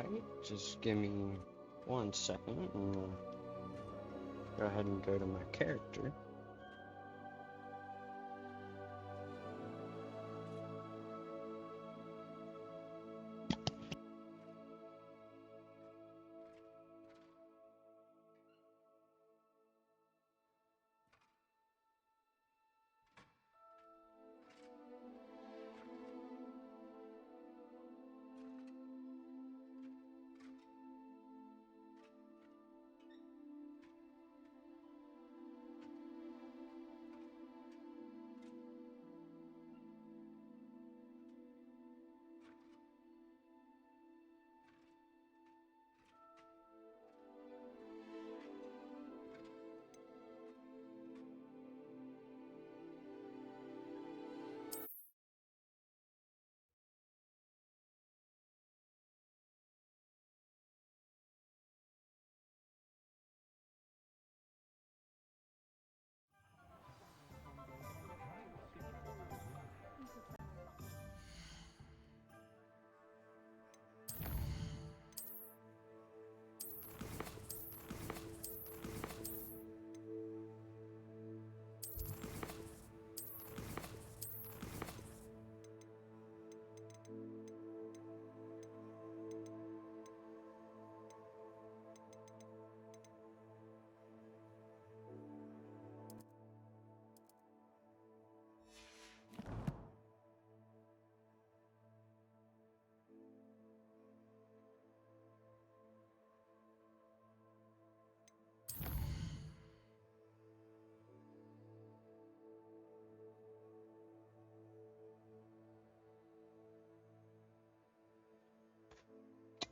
Alright, just give me 1 second and we'll go ahead and go to my character.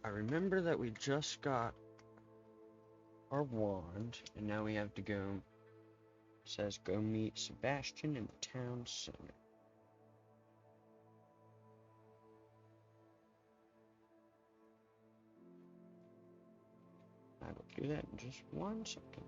I remember that we just got our wand, and now we have to go, it says go meet Sebastian in the town center. I will do that in just 1 second.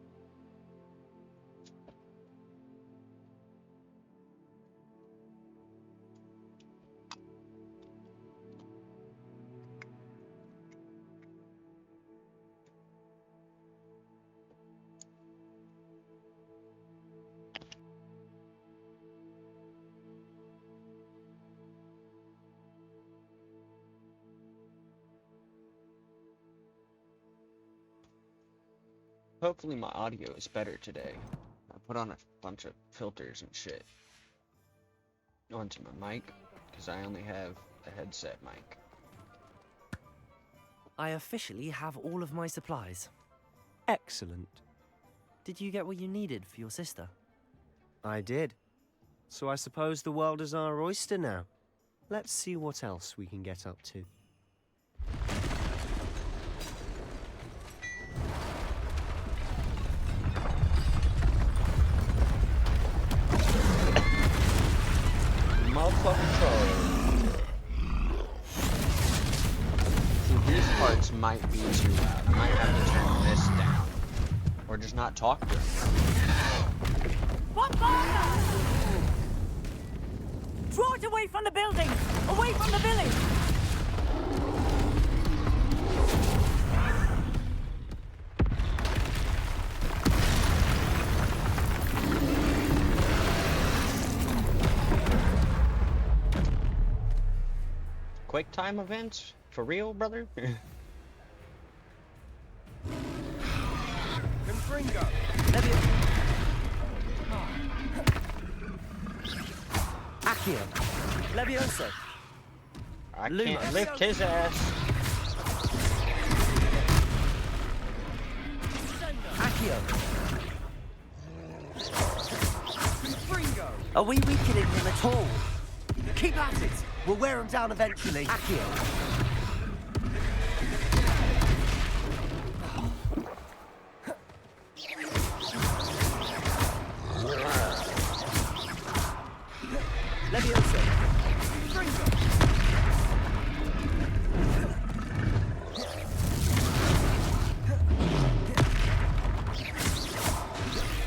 Hopefully my audio is better today. I put on a bunch of filters and shit onto my mic, because I only have a headset mic. I officially have all of my supplies. Excellent. Did you get what you needed for your sister? I did. So I suppose the world is our oyster now. Let's see what else we can get up to. Motherfucking Charlie. See, these parts might be too loud. I might have to turn this down. Or just not talk to him. What bother? Draw it away from the building! Away from the village! Quick time events? For real, brother? Confringo! Accio! Levioso! I Luma. can't lift his ass. Accio! Confringo! Are we weakening him at all? Keep at it! We'll wear him down eventually. Accio! Levioso!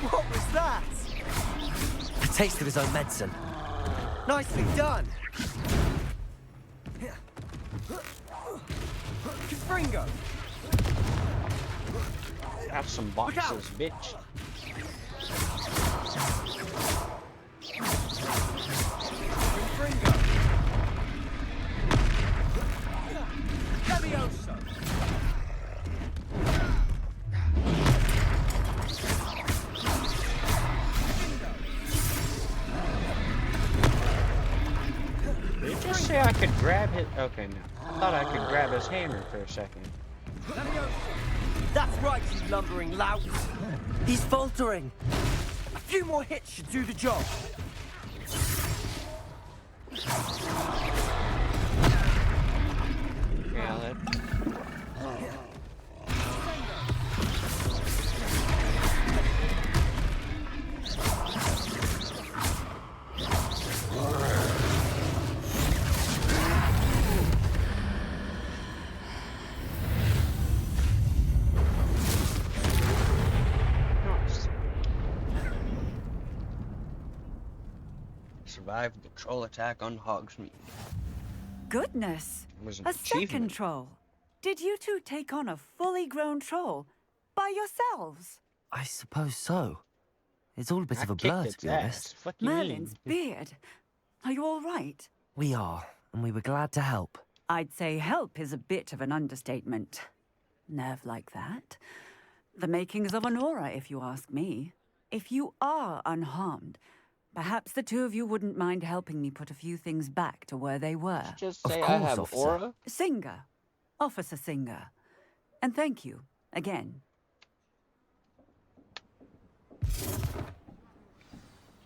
What was that? A taste of his own medicine. Nicely done! Confringo! Have some Look out! boxes, bitch. Confringo! Levioso! Did you just say I could grab his? Okay, no. I thought I could grab his hammer for a second. Levioso! That's right, you lumbering lout. He's faltering. A few more hits should do the job. Yeah, let. Nice. Survived the troll attack on Hogsmeade. Goodness. It was an A second achievement. troll. Did you two take on a fully grown troll by yourselves? I suppose so. It's all a bit I of a kicked blur, its to be honest. ass. Fuck you mean? Merlin's beard. Are you all right? We are, and we were glad to help. I'd say help is a bit of an understatement. Nerve like that. The makings of an aura, if you ask me. If you are unharmed, perhaps the two of you wouldn't mind helping me put a few things back to where they were. Just Of say I course, have officer. aura. Singer. Officer Singer. And thank you, again.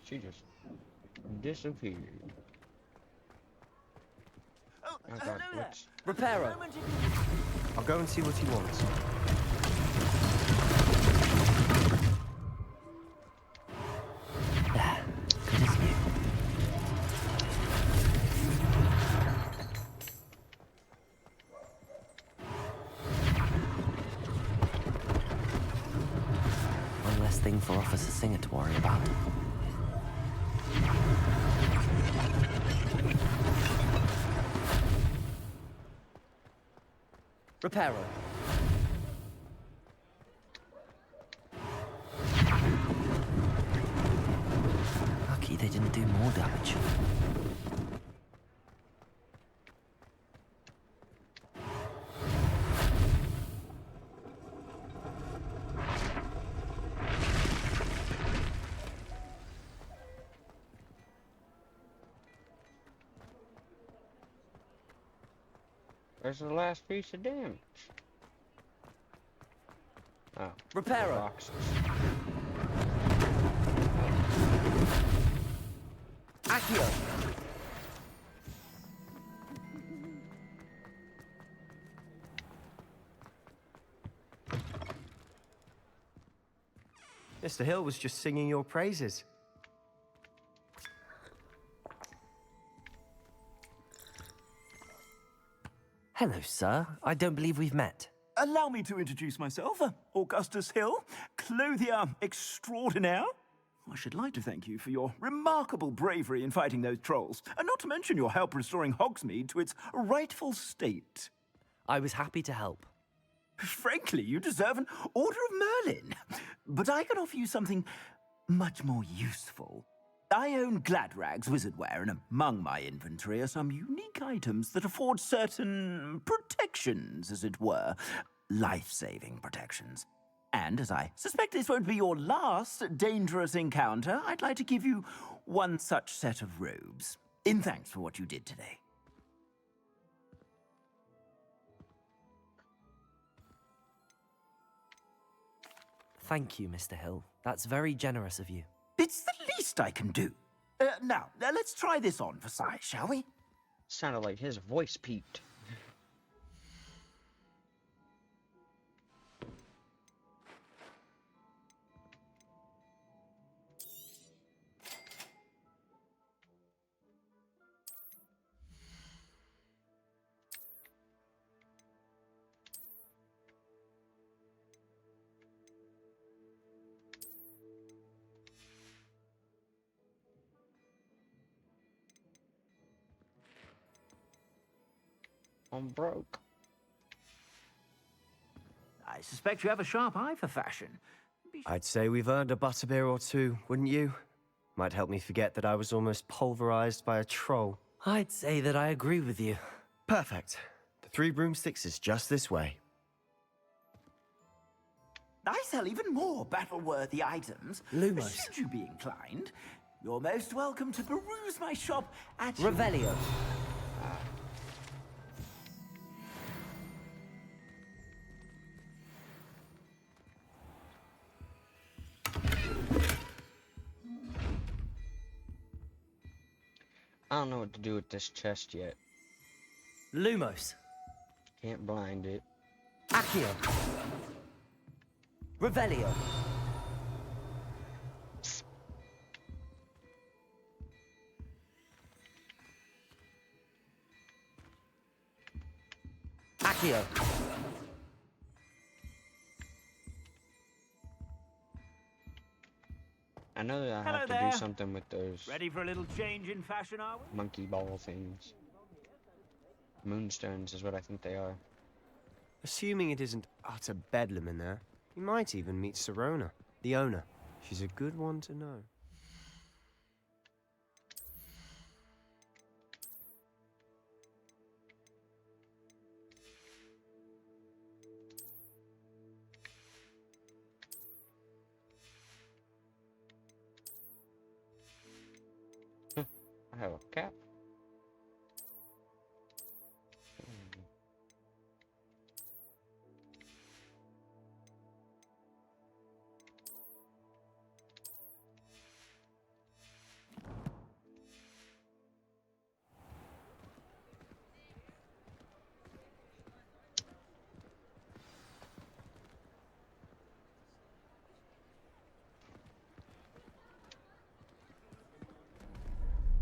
She just disappeared. Oh, Oh god, what's... Reparo. I'll go and see what he wants. There. Good as new. One less thing for Officer Singer to worry about. Reparo. Lucky they didn't do more damage. There's the last piece of damage. Oh, Reparo. boxes. Accio. Mr. Hill was just singing your praises. Hello, sir. I don't believe we've met. Allow me to introduce myself, Augustus Hill, clothier extraordinaire. I should like to thank you for your remarkable bravery in fighting those trolls, and not to mention your help restoring Hogsmeade to its rightful state. I was happy to help. Frankly, you deserve an Order of Merlin. But I can offer you something much more useful. I own Gladrag's wizardware, and among my inventory are some unique items that afford certain protections, as it were. Life-saving protections. And as I suspect this won't be your last dangerous encounter, I'd like to give you one such set of robes, in thanks for what you did today. Thank you, Mr. Hill. That's very generous of you. It's the least I can do. Now, let's try this on for size, shall we? Sounded like his voice peaked. I'm broke. I suspect you have a sharp eye for fashion. I'd say we've earned a butterbeer or two, wouldn't you? Might help me forget that I was almost pulverized by a troll. I'd say that I agree with you. Perfect. The Three Broomsticks is just this way. I sell even more battle-worthy items. Lumos. Should you be inclined, you're most welcome to peruse my shop at Revelio. I don't know what to do with this chest yet. Lumos. Can't blind it. Accio. Revelio. Accio. I know that I Hello have to there. do something with those Ready for a little change in fashion, are we? monkey ball things. Moonstones is what I think they are. Assuming it isn't utter bedlam in there, you might even meet Sirona, the owner. She's a good one to know. I have a cap.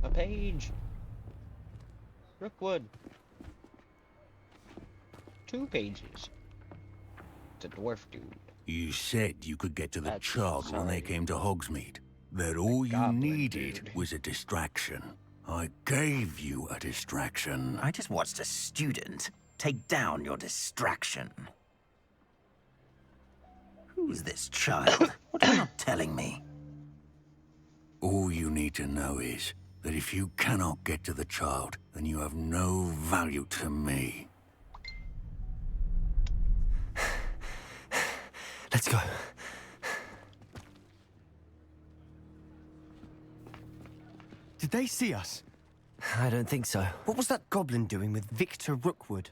A page. Rookwood. 2 pages. It's a dwarf dude. You said you could get to the That's child when they sorry. came to Hogsmeade. That all you goblin needed dude. was a distraction. I gave you a distraction. I just watched a student take down your distraction. Who's this child? What are you not telling me? All you need to know is that if you cannot get to the child, then you have no value to me. Let's go. Did they see us? I don't think so. What was that goblin doing with Victor Rookwood?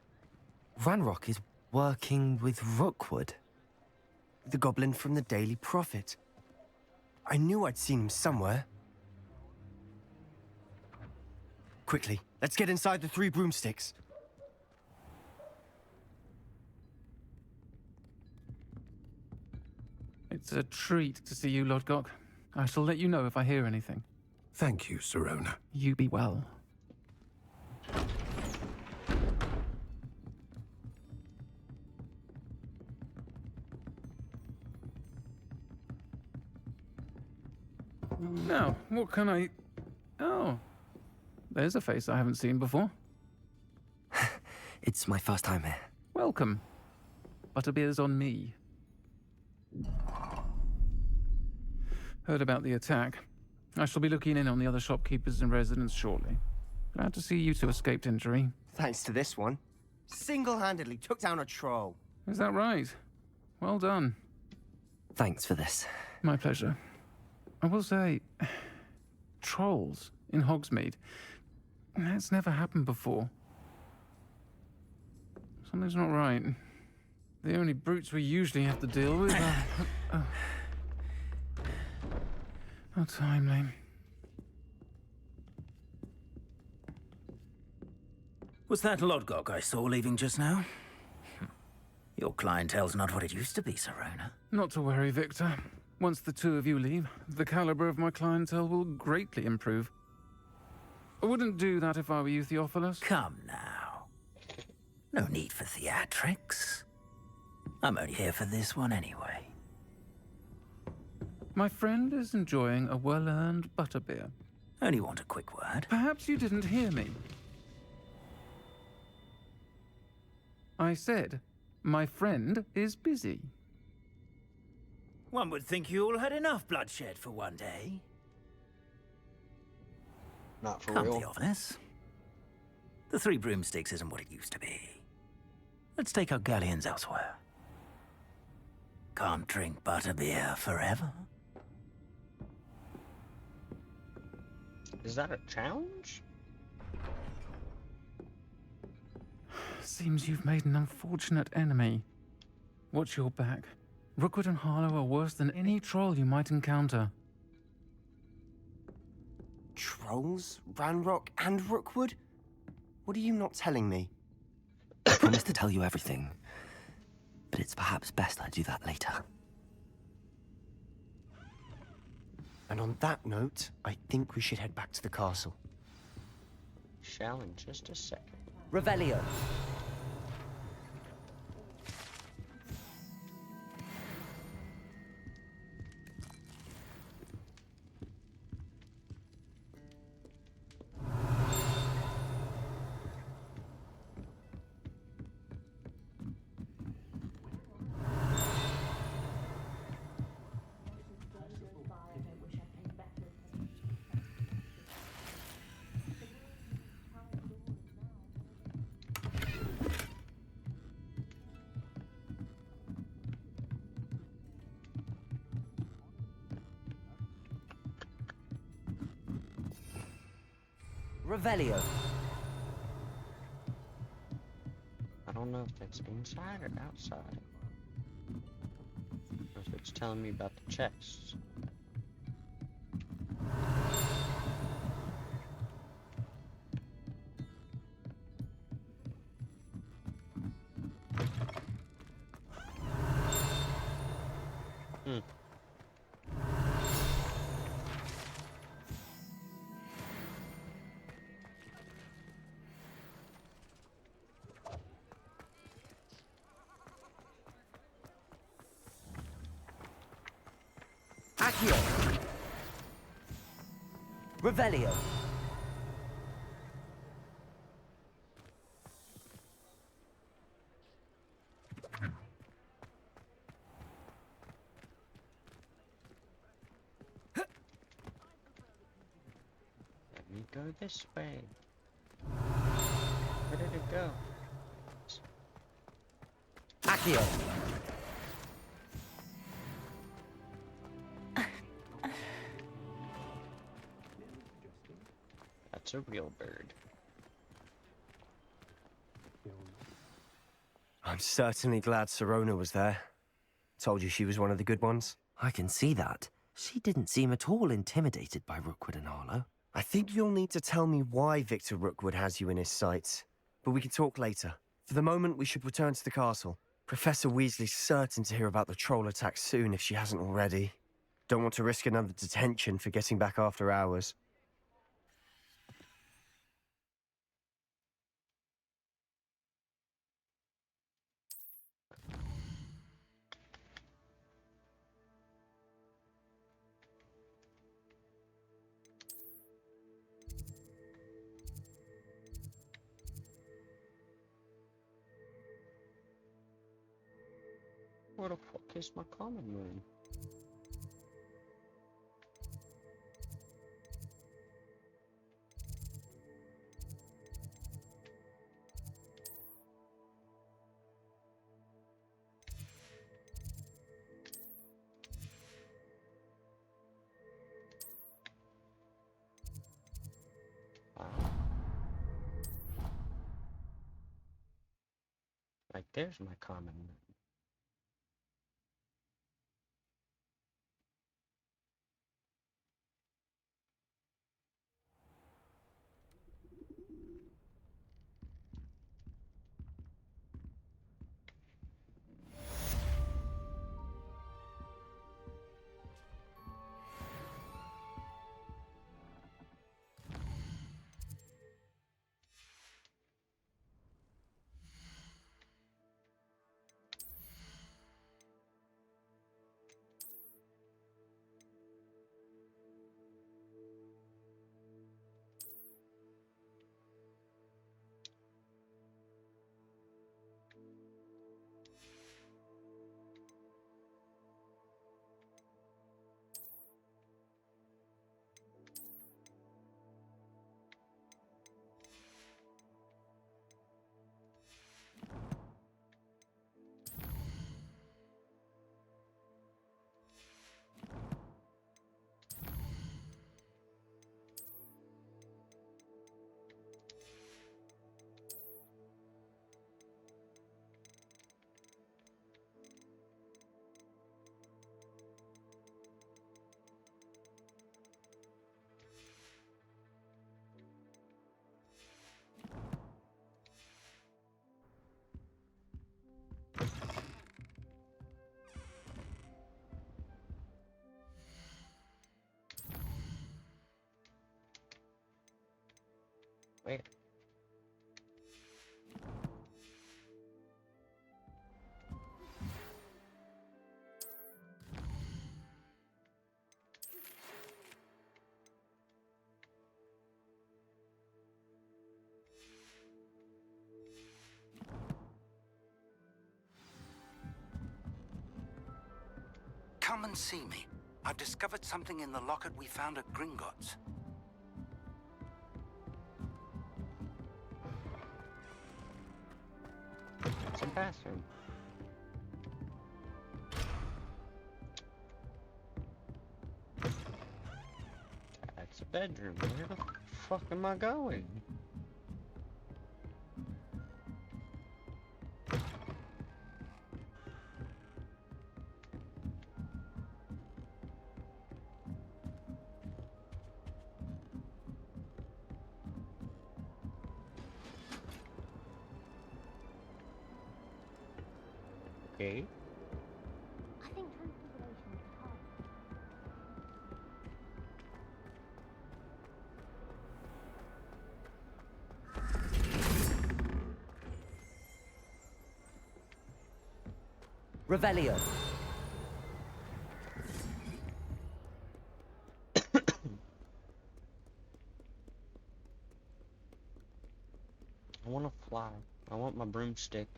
Ranrock is working with Rookwood. The goblin from the Daily Prophet. I knew I'd seen him somewhere. Quickly, let's get inside the Three Broomsticks. It's a treat to see you, Lodgok. I shall let you know if I hear anything. Thank you, Sirona. You be well. Now, what can I... Oh, there's a face I haven't seen before. It's my first time here. Welcome. Butterbeer's on me. Heard about the attack. I shall be looking in on the other shopkeepers and residents shortly. Glad to see you two escaped injury. Thanks to this one. Single-handedly took down a troll. Is that right? Well done. Thanks for this. My pleasure. I will say, trolls in Hogsmeade. That's never happened before. Something's not right. The only brutes we usually have to deal with are... How timely. Was that Lodgok I saw leaving just now? Your clientele's not what it used to be, Sirona. Not to worry, Victor. Once the two of you leave, the caliber of my clientele will greatly improve. I wouldn't do that if I were you, Theophilus. Come now. No need for theatrics. I'm only here for this one anyway. My friend is enjoying a well-earned butterbeer. Only want a quick word. Perhaps you didn't hear me. I said, My friend is busy. One would think you all had enough bloodshed for one day. Not for Can't real. be honest. The Three Broomsticks isn't what it used to be. Let's take our galleons elsewhere. Can't drink butterbeer forever. Is that a challenge? Seems you've made an unfortunate enemy. Watch your back. Rookwood and Harlow are worse than any troll you might encounter. Trolls? Ranrock and Rookwood? What are you not telling me? I promise to tell you everything, but it's perhaps best I do that later. And on that note, I think we should head back to the castle. Shall in just a second. Revelio. Revelio. I don't know if that's inside or outside. Or if it's telling me about the chests. Hmm. Accio. Revelio. Let me go this way. Where did it go? Accio. That's a real bird. I'm certainly glad Sirona was there. Told you she was one of the good ones. I can see that. She didn't seem at all intimidated by Rookwood and Harlow. I think you'll need to tell me why Victor Rookwood has you in his sights. But we can talk later. For the moment, we should return to the castle. Professor Weasley's certain to hear about the troll attack soon if she hasn't already. Don't want to risk another detention for getting back after hours. Where the fuck is my common room? Wow. Like, there's my common room. Where? Come and see me. I've discovered something in the locket we found at Gringotts. It's a bathroom. That's a bedroom. Where the fuck am I going? Okay. I think transfiguration is hard. Revelio. I want to fly. I want my broomstick.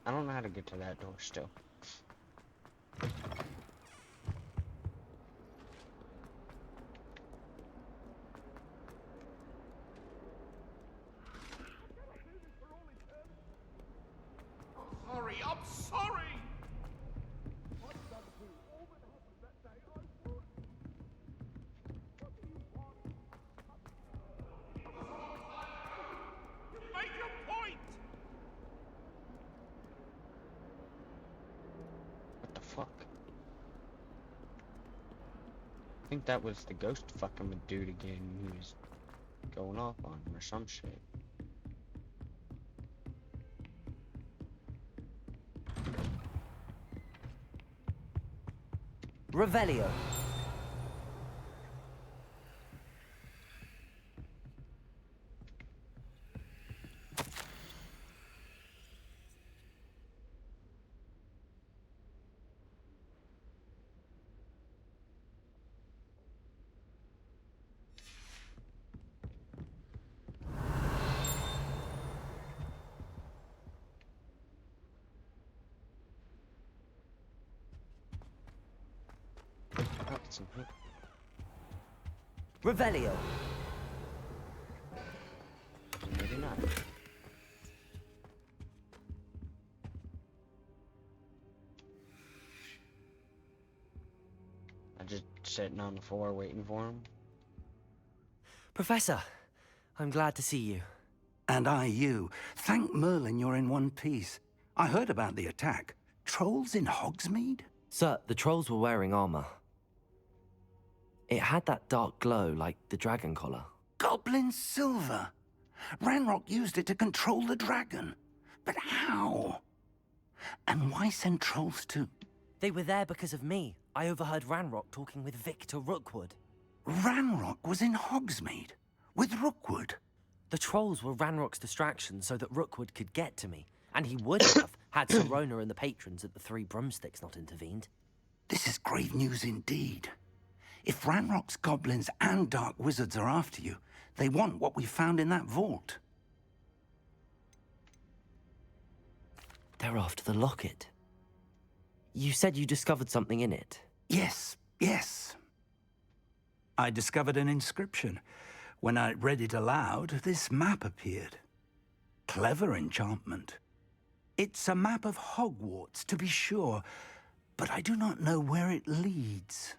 I don't know how to get to that door still. Sorry, I'm sorry! Make your point! What the fuck? I think that was the ghost fucking with dude again. He was going off on him or some shit. Revelio. Oh, it's in here. Revelio. Maybe not. I just sitting on the floor waiting for him. Professor, I'm glad to see you. And I you. Thank Merlin you're in one piece. I heard about the attack. Trolls in Hogsmeade? Sir, the trolls were wearing armor. It had that dark glow like the dragon collar. Goblin silver. Ranrock used it to control the dragon. But how? And why send trolls too? They were there because of me. I overheard Ranrock talking with Victor Rookwood. Ranrock was in Hogsmeade with Rookwood. The trolls were Ranrock's distraction so that Rookwood could get to me. And he would have had Sirona and the patrons at the Three Broomsticks not intervened. This is grave news indeed. If Ranrock's goblins and dark wizards are after you, they want what we found in that vault. They're after the locket. You said you discovered something in it. Yes, yes. I discovered an inscription. When I read it aloud, this map appeared. Clever enchantment. It's a map of Hogwarts, to be sure, but I do not know where it leads.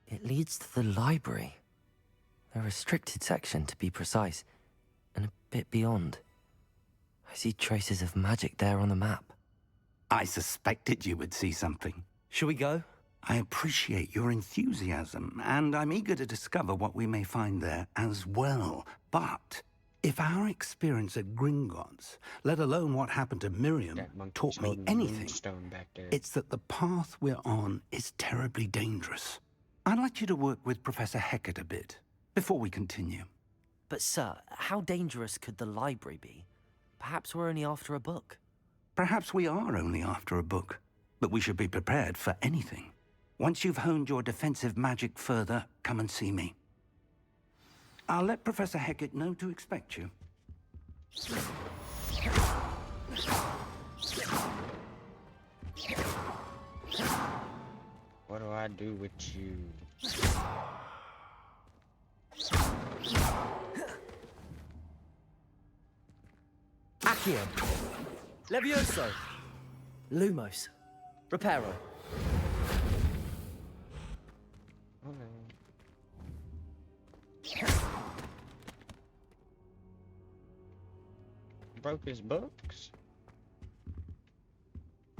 It leads to the library. A restricted section, to be precise, and a bit beyond. I see traces of magic there on the map. I suspected you would see something. Shall we go? I appreciate your enthusiasm, and I'm eager to discover what we may find there as well. But if our experience at Gringotts, let alone what happened to Miriam, taught me anything, it's that the path we're on is terribly dangerous. I'd like you to work with Professor Hecat a bit, before we continue. But sir, how dangerous could the library be? Perhaps we're only after a book. Perhaps we are only after a book, but we should be prepared for anything. Once you've honed your defensive magic further, come and see me. I'll let Professor Hecat know to expect you. What do I do with you? Accio. Levioso. Lumos. Reparo. Broke his books?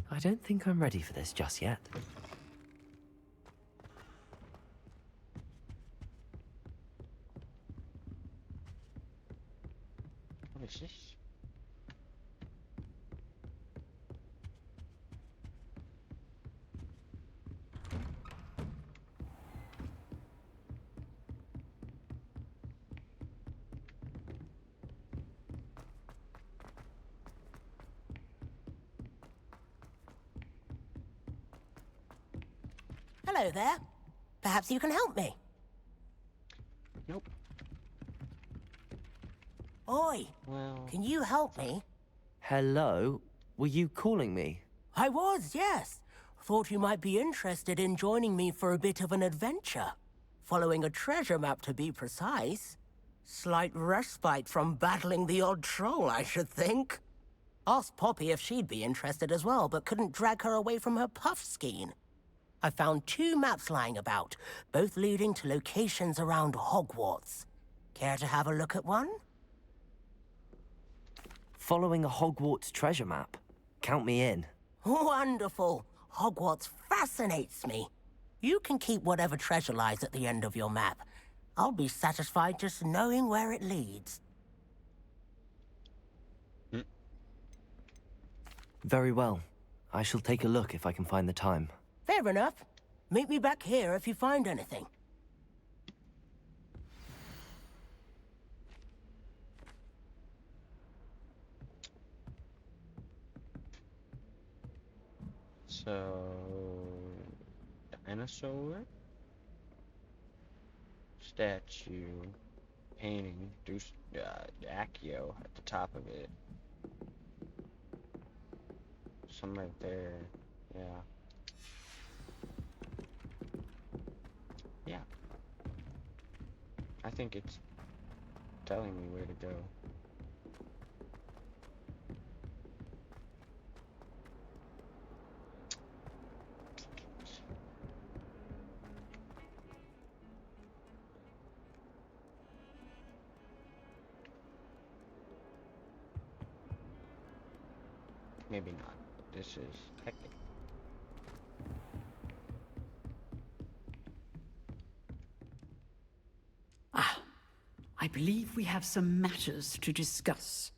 I don't think I'm ready for this just yet. What is this? Hello there. Perhaps you can help me. Nope. Oi, Well, can you help me? Hello? Were you calling me? I was, yes. Thought you might be interested in joining me for a bit of an adventure. Following a treasure map, to be precise. Slight respite from battling the odd troll, I should think. Asked Poppy if she'd be interested as well, but couldn't drag her away from her puff skein. I found 2 maps lying about, both leading to locations around Hogwarts. Care to have a look at one? Following a Hogwarts treasure map. Count me in. Wonderful. Hogwarts fascinates me. You can keep whatever treasure lies at the end of your map. I'll be satisfied just knowing where it leads. Very well. I shall take a look if I can find the time. Fair enough. Meet me back here if you find anything. so dinosaur statue painting, Accio at the top of it. Some right there, yeah. Yeah. I think it's telling me where to go. Maybe not. This is hectic. I believe we have some matters to discuss.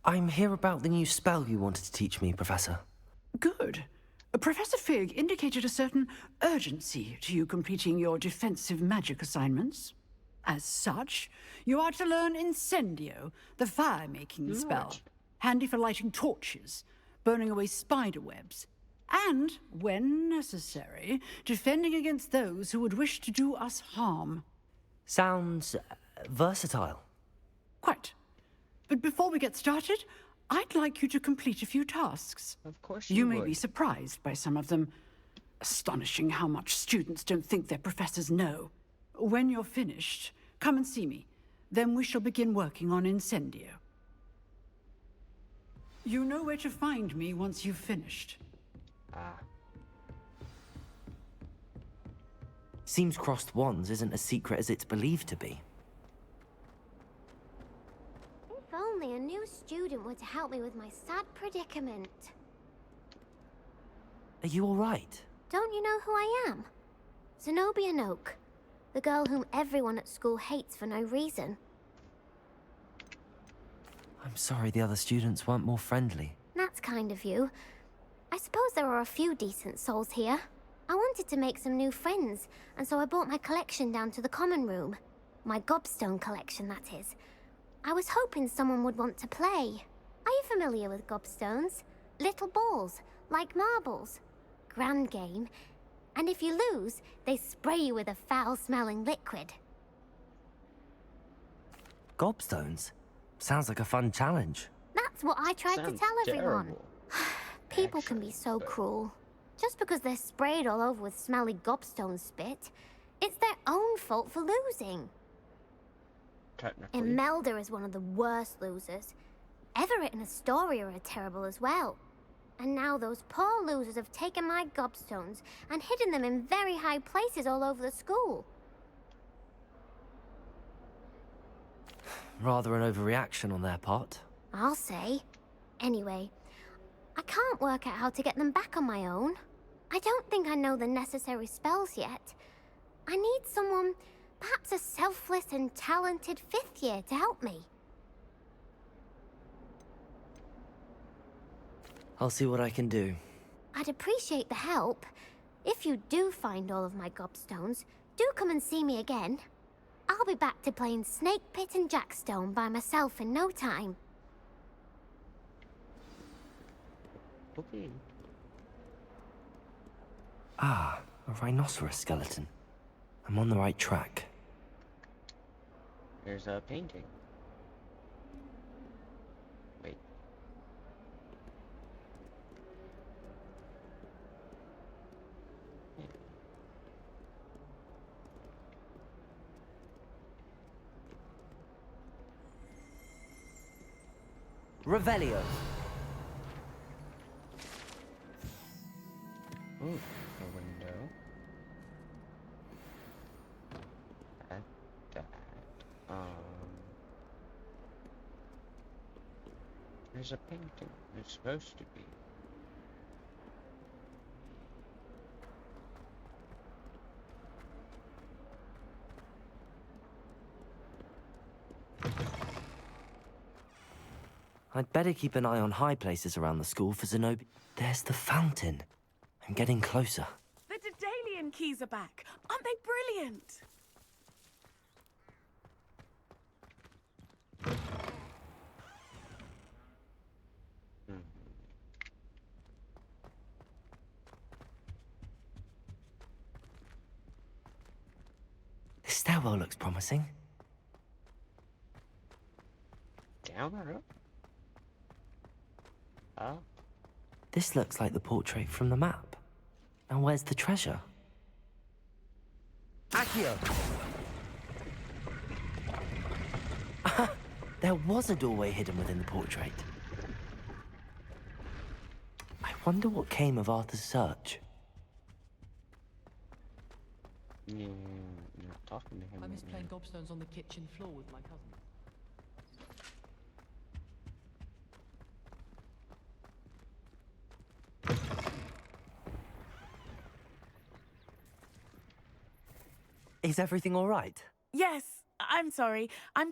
I'm here about the new spell you wanted to teach me, Professor. Good. Professor Fig indicated a certain urgency to you completing your defensive magic assignments. As such, you are to learn Incendio, the fire-making spell, handy for lighting torches, burning away spider webs, and, when necessary, defending against those who would wish to do us harm. Sounds versatile. Quite. But before we get started, I'd like you to complete a few tasks. Of course you may would. be surprised by some of them. Astonishing how much students don't think their professors know. When you're finished, come and see me. Then we shall begin working on Incendio. You know where to find me once you've finished. Ah. Seems crossed wands isn't as secret as it's believed to be. If only a new student were to help me with my sad predicament. Are you all right? Don't you know who I am? Zenobia Noak, the girl whom everyone at school hates for no reason. I'm sorry the other students weren't more friendly. That's kind of you. I suppose there are a few decent souls here. I wanted to make some new friends, and so I brought my collection down to the common room. My gobstone collection, that is. I was hoping someone would want to play. Are you familiar with gobstones? Little balls, like marbles. Grand game. And if you lose, they spray you with a foul-smelling liquid. Gobstones? Sounds like a fun challenge. That's what I tried to tell everyone. Terrible. People can be so cruel. Just because they're sprayed all over with smelly gobstone spit, it's their own fault for losing. Technically. Imelda is one of the worst losers. Everett and Astoria are terrible as well. And now those poor losers have taken my gobstones and hidden them in very high places all over the school. Rather an overreaction on their part. I'll say. Anyway, I can't work out how to get them back on my own. I don't think I know the necessary spells yet. I need someone, perhaps a selfless and talented 5th year to help me. I'll see what I can do. I'd appreciate the help. If you do find all of my gobstones, do come and see me again. I'll be back to playing Snake Pit and Jackstone by myself in no time. Okay. Ah, a rhinoceros skeleton. I'm on the right track. There's a painting. Wait. Revelio. Ooh, a window. That. There's a painting. It's supposed to be. I'd better keep an eye on high places around the school for Zenobia. There's the fountain. I'm getting closer. The Daedalian keys are back. Aren't they brilliant? This stairwell looks promising. Down or up? Oh. This looks like the portrait from the map. Now where's the treasure? Accio! There was a doorway hidden within the portrait. I wonder what came of Arthur's search. You're talking to him. I miss playing gobstones on the kitchen floor with my cousin. Is everything all right? Yes, I'm sorry. I'm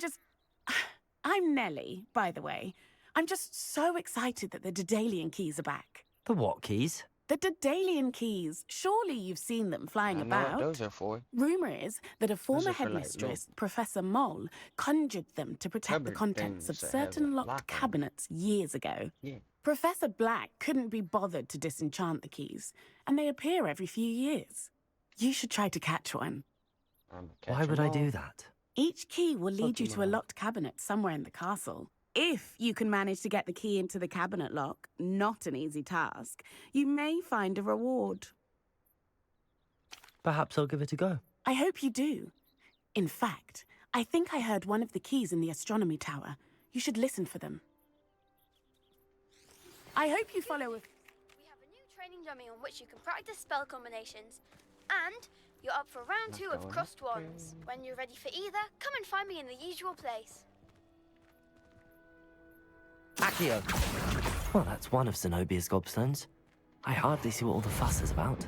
Nellie, by the way. I'm just so excited that the Daedalian keys are back. The what keys? The Daedalian keys. Surely you've seen them flying I know about. what those are for. Rumour is that a former are for, like, headmistress, Professor Moll, conjured them to protect the cupboard contents of things that have certain a locked lock on them. cabinets years ago. Yeah. Professor Black couldn't be bothered to disenchant the keys, and they appear every few years. You should try to catch one. Why would I do that? Each key will lead you to a Pokemon. locked cabinet somewhere in the castle. If you can manage to get the key into the cabinet lock, not an easy task, you may find a reward. Perhaps I'll give it a go. I hope you do. In fact, I think I heard one of the keys in the astronomy tower. You should listen for them. I hope you follow with... We have a new training dummy on which you can practice spell combinations. And you're up for round 2 of Crossed Wands. When you're ready for either, come and find me in the usual place. Accio! Well, that's one of Zenobia's gobstones. I hardly see what all the fuss is about.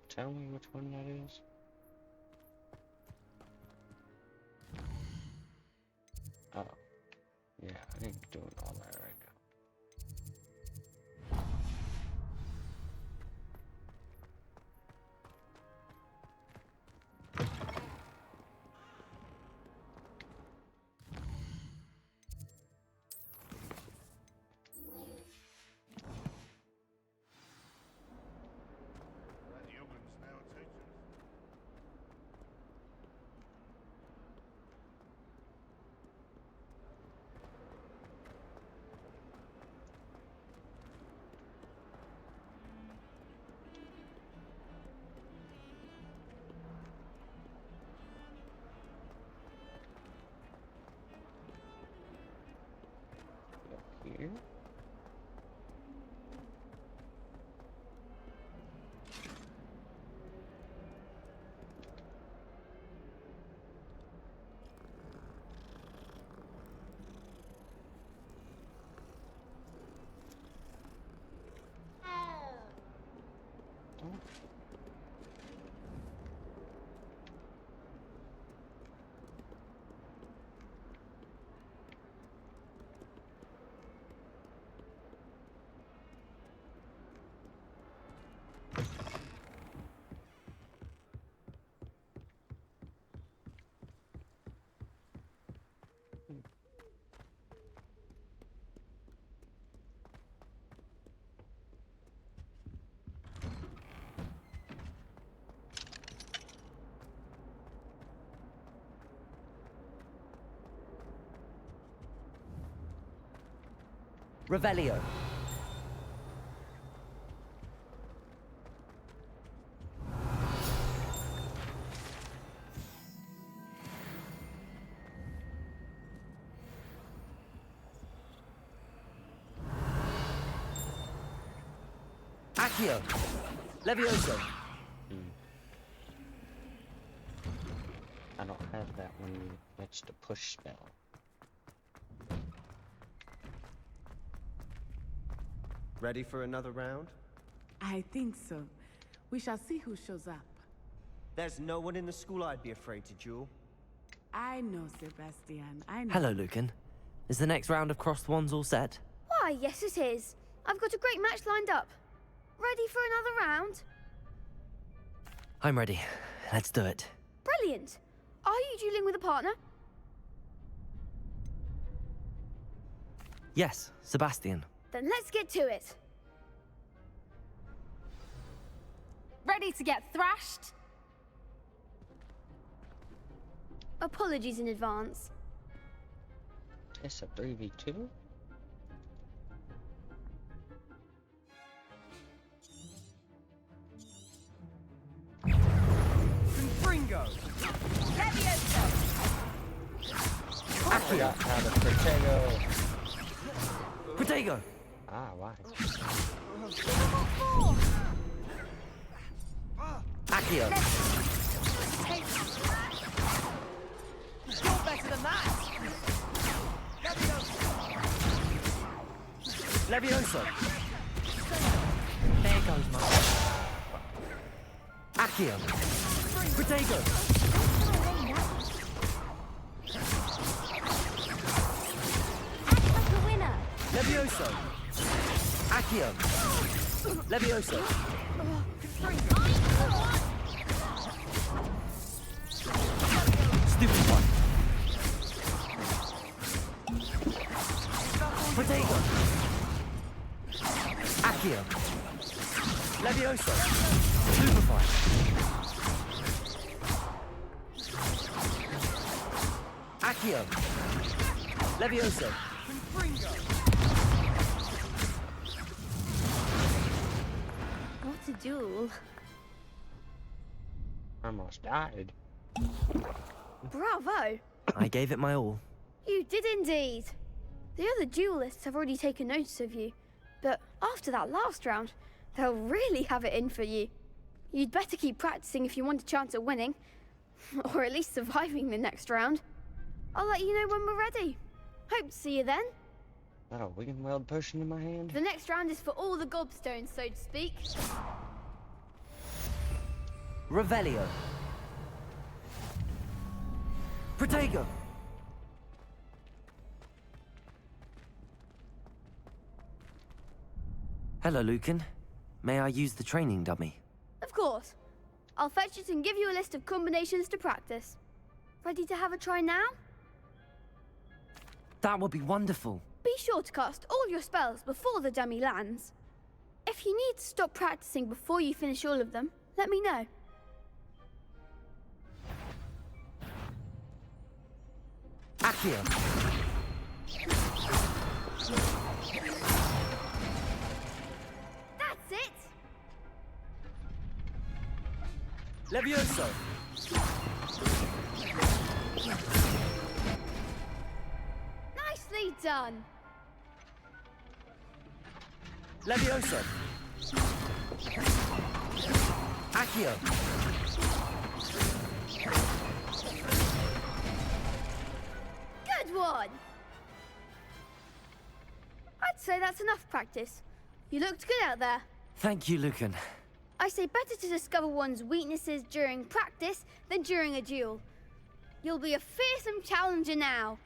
Tell me which one that is. Oh. Yeah, I ain't doing all that right now. Here. Revelio. Accio. Levioso. I don't have that one. That's the push spell. Ready for another round? I think so. We shall see who shows up. There's no one in the school I'd be afraid to duel. I know, Sebastian. I know. Hello, Lucan. Is the next round of Crossed Wands all set? Why, yes it is. I've got a great match lined up. Ready for another round? I'm ready. Let's do it. Brilliant. Are you dueling with a partner? Yes, Sebastian. Then let's get to it. Ready to get thrashed? Apologies in advance. It's a 3v2? Confringo! Levioso! I forgot how to Protego. Protego! Ah, why? Accio! You're better than that! Levioso! There goes my... Accio! Protego! Act like a winner! Levioso! Accio! Levioso. Stupid one. Protego. Accio. Levioso. Stupefy. Accio. Levioso. What a duel. Almost died. Bravo! I gave it my all. You did indeed. The other duelists have already taken notice of you, but after that last round, they'll really have it in for you. You'd better keep practicing if you want a chance at winning, or at least surviving the next round. I'll let you know when we're ready. Hope to see you then. Got a Wigan Weld potion in my hand. The next round is for all the gobstones, so to speak. Revelio. Protego. Hello, Lucan. May I use the training dummy? Of course. I'll fetch it and give you a list of combinations to practice. Ready to have a try now? That would be wonderful. Be sure to cast all your spells before the dummy lands. If you need to stop practicing before you finish all of them, let me know. Accio. That's it! Levioso. Nicely done. Levioso. Accio. Good one! I'd say that's enough practice. You looked good out there. Thank you, Lucan. I say better to discover one's weaknesses during practice than during a duel. You'll be a fearsome challenger now.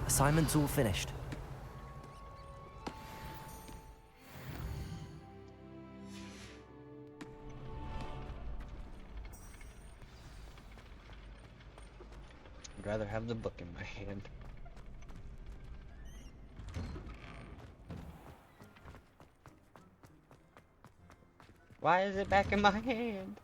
Assignment's all finished. I'd rather have the book in my hand. Why is it back in my hand?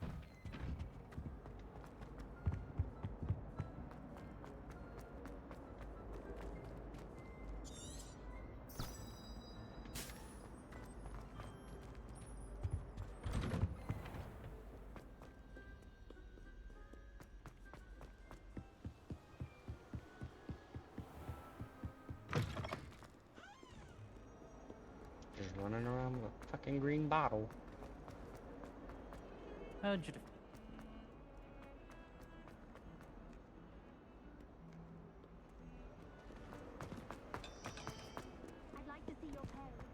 Just running around with a fucking green bottle. How'd you do? I'd like to see your parents.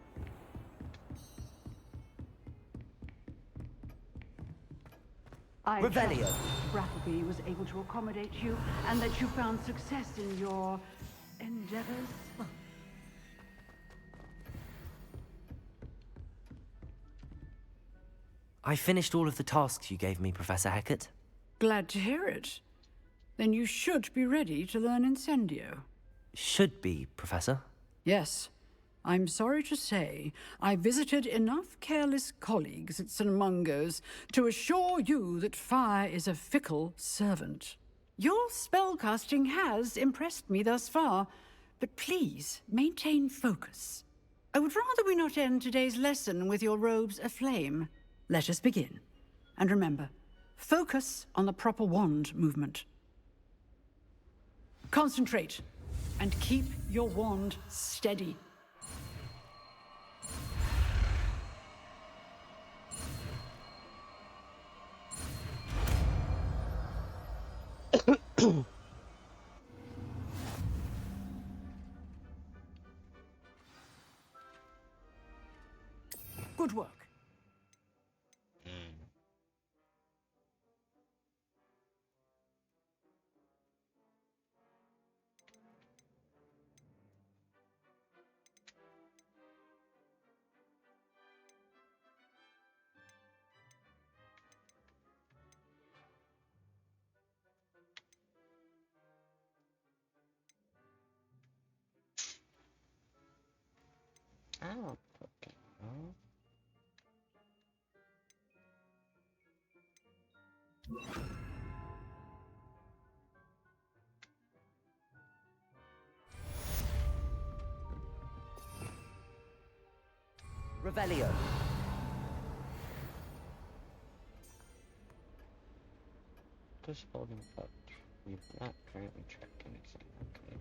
I Revelio. trust Brattleby was able to accommodate you and that you found success in your endeavors. I finished all of the tasks you gave me, Professor Hecat. Glad to hear it. Then you should be ready to learn Incendio. Should be, Professor. Yes. I'm sorry to say, I visited enough careless colleagues at St. Mungo's to assure you that fire is a fickle servant. Your spellcasting has impressed me thus far, but please maintain focus. I would rather we not end today's lesson with your robes aflame. Let us begin. And remember, focus on the proper wand movement. Concentrate, and keep your wand steady. Good work. I don't fucking know. Revelio. Just holding up. We've not currently tracked anything. Okay.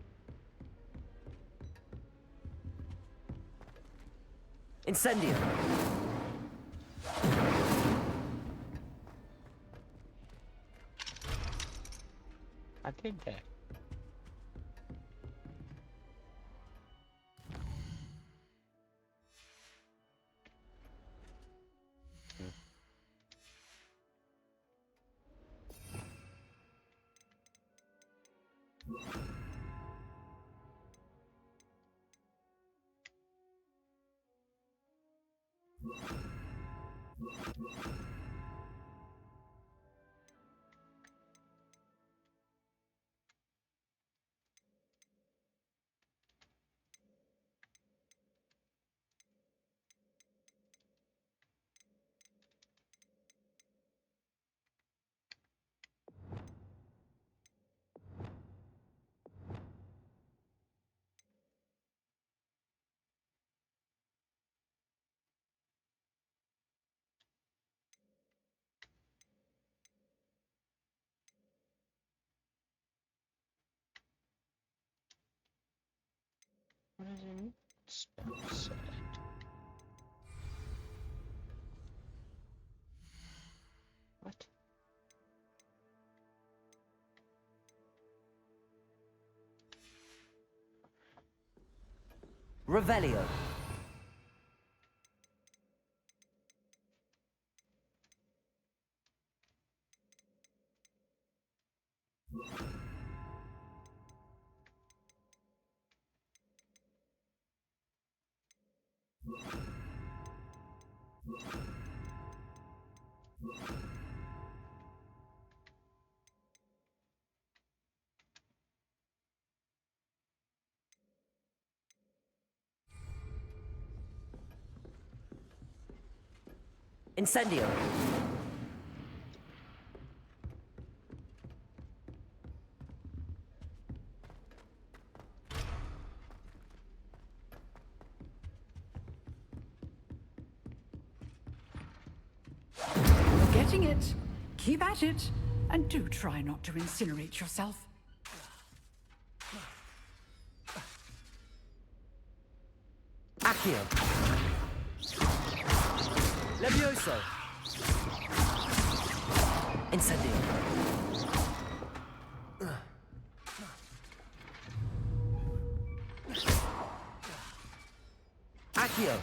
Incendio. I did that. What does it mean? Spell set. What? Revelio. Incendio. You're getting it. Keep at it. And do try not to incinerate yourself. Accio. Levioso. Incendio. Accio.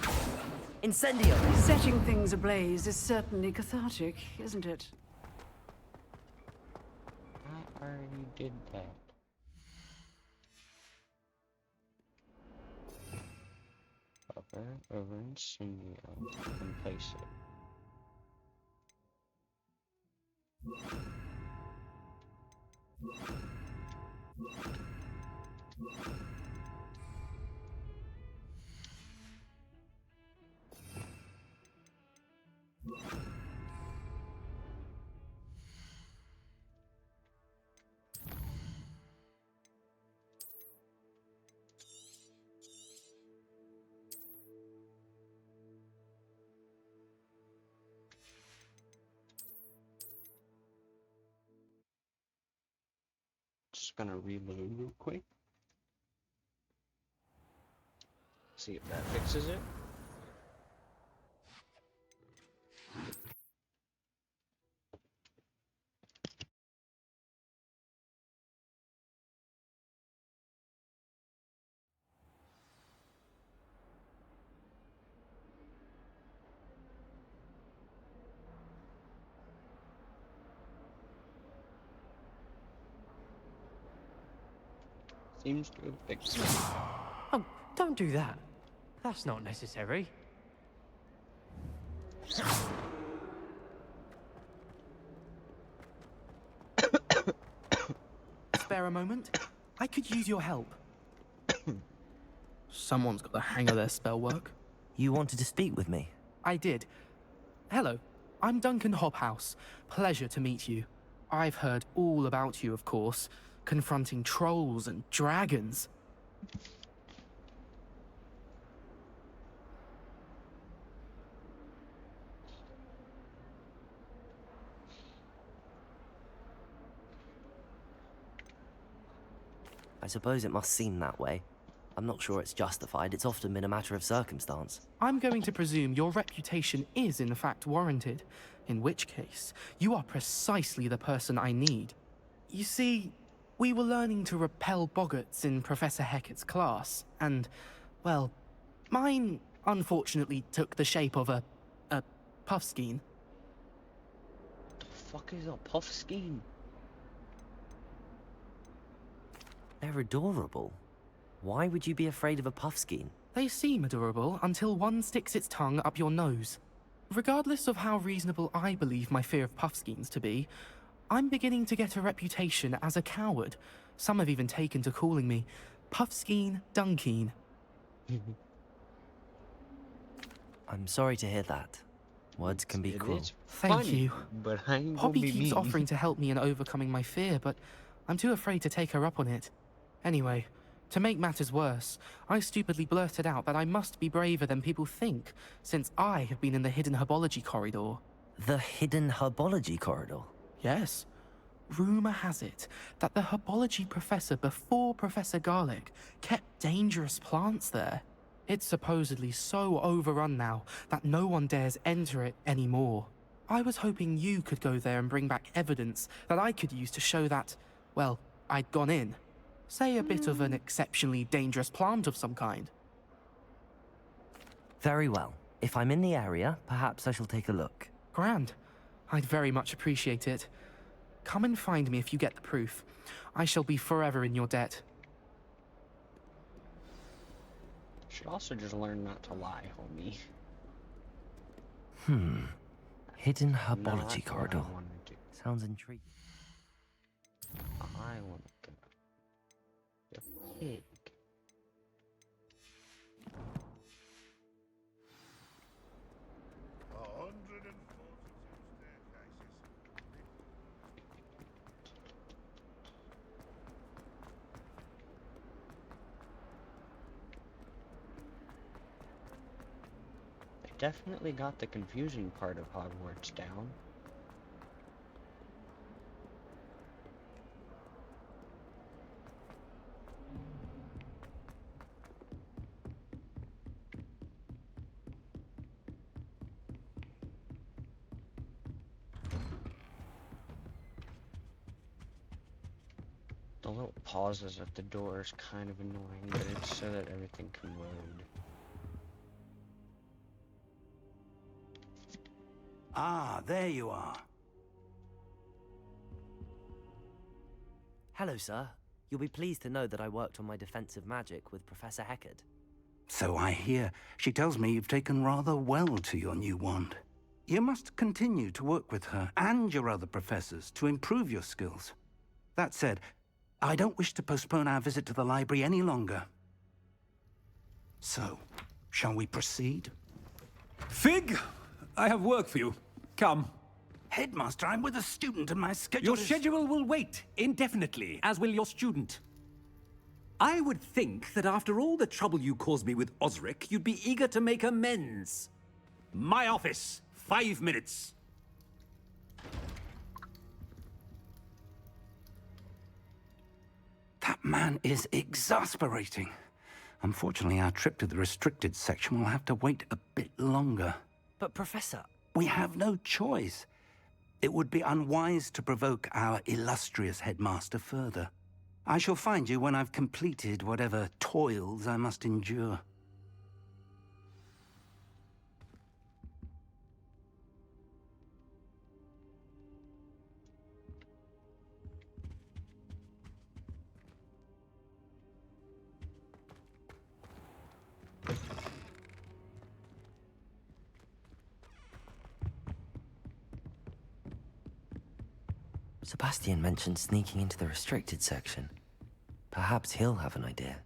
Incendio. Setting things ablaze is certainly cathartic, isn't it? I already did that. Hover over Incendio and place it. Just gonna reload real quick. See if that fixes it. Seems to have fixed it. Oh, don't do that. That's not necessary. Spare a moment? I could use your help. Someone's got the hang of their spell work. You wanted to speak with me? I did. Hello, I'm Duncan Hobhouse. Pleasure to meet you. I've heard all about you, of course, confronting trolls and dragons. I suppose it must seem that way. I'm not sure it's justified. It's often been a matter of circumstance. I'm going to presume your reputation is in fact warranted, in which case, you are precisely the person I need. You see, we were learning to repel boggarts in Professor Hecat's class, and, well, mine unfortunately took the shape of a puffskein. The fuck is a puffskein? They're adorable. Why would you be afraid of a puffskein? They seem adorable until one sticks its tongue up your nose. Regardless of how reasonable I believe my fear of puffskeins to be, I'm beginning to get a reputation as a coward. Some have even taken to calling me Puffskein Dunkeen. I'm sorry to hear that. Words can be cruel. Thank you. But I ain't gonna Poppy be keeps mean. offering to help me in overcoming my fear, but I'm too afraid to take her up on it. Anyway, to make matters worse, I stupidly blurted out that I must be braver than people think, since I have been in the hidden herbology corridor. The hidden herbology corridor? Yes. Rumour has it that the herbology professor before Professor Garlic kept dangerous plants there. It's supposedly so overrun now that no one dares enter it anymore. I was hoping you could go there and bring back evidence that I could use to show that, well, I'd gone in. Say a bit of an exceptionally dangerous plant of some kind. Very well. If I'm in the area, perhaps I shall take a look. Grand. I'd very much appreciate it. Come and find me if you get the proof. I shall be forever in your debt. Should also just learn not to lie, homie. Hidden Not herbology what corridor. I wanna do. Sounds intriguing. I want to go. The pig. They definitely got the confusing part of Hogwarts down. The little pauses at the door is kind of annoying, but it's so that everything can load. Ah, there you are. Hello, sir. You'll be pleased to know that I worked on my defensive magic with Professor Hecat. So I hear. She tells me you've taken rather well to your new wand. You must continue to work with her and your other professors to improve your skills. That said, I don't wish to postpone our visit to the library any longer. So, shall we proceed? Fig, I have work for you. Come. Headmaster, I'm with a student and my schedule Your is... schedule will wait indefinitely, as will your student. I would think that after all the trouble you caused me with Osric, you'd be eager to make amends. My office, 5 minutes. That man is exasperating. Unfortunately, our trip to the restricted section will have to wait a bit longer. But, Professor... We have no choice. It would be unwise to provoke our illustrious headmaster further. I shall find you when I've completed whatever toils I must endure. Sebastian mentioned sneaking into the restricted section. Perhaps he'll have an idea.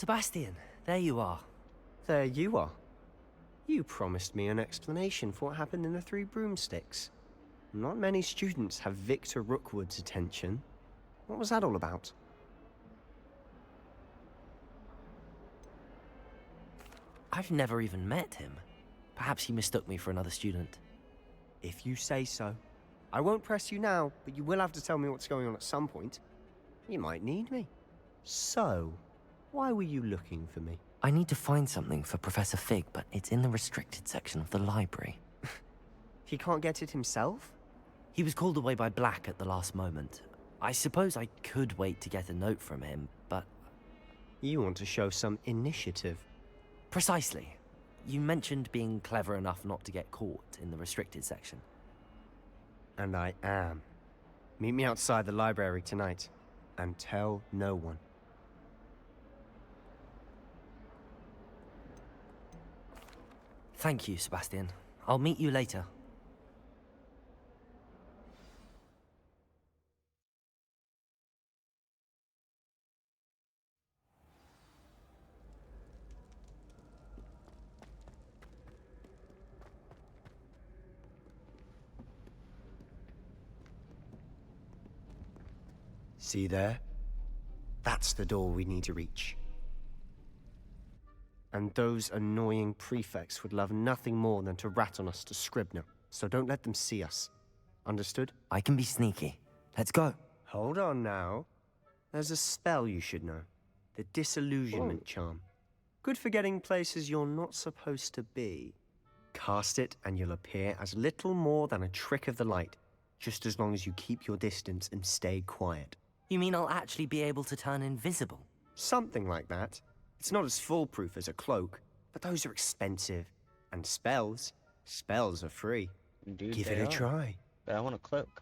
Sebastian, there you are. There you are. You promised me an explanation for what happened in the Three Broomsticks. Not many students have Victor Rookwood's attention. What was that all about? I've never even met him. Perhaps he mistook me for another student. If you say so. I won't press you now, but you will have to tell me what's going on at some point. You might need me. So, why were you looking for me? I need to find something for Professor Fig, but it's in the restricted section of the library. He can't get it himself? He was called away by Black at the last moment. I suppose I could wait to get a note from him, but... You want to show some initiative. Precisely. You mentioned being clever enough not to get caught in the restricted section. And I am. Meet me outside the library tonight, and tell no one. Thank you, Sebastian. I'll meet you later. See there? That's the door we need to reach. And those annoying prefects would love nothing more than to rat on us to Scribner, so don't let them see us. Understood? I can be sneaky. Let's go. Hold on now. There's a spell you should know. The Disillusionment Charm. Good for getting places you're not supposed to be. Cast it and you'll appear as little more than a trick of the light, just as long as you keep your distance and stay quiet. You mean I'll actually be able to turn invisible? Something like that. It's not as foolproof as a cloak, but those are expensive. And spells are free. Dude, Give they it a are. try. But I want a cloak.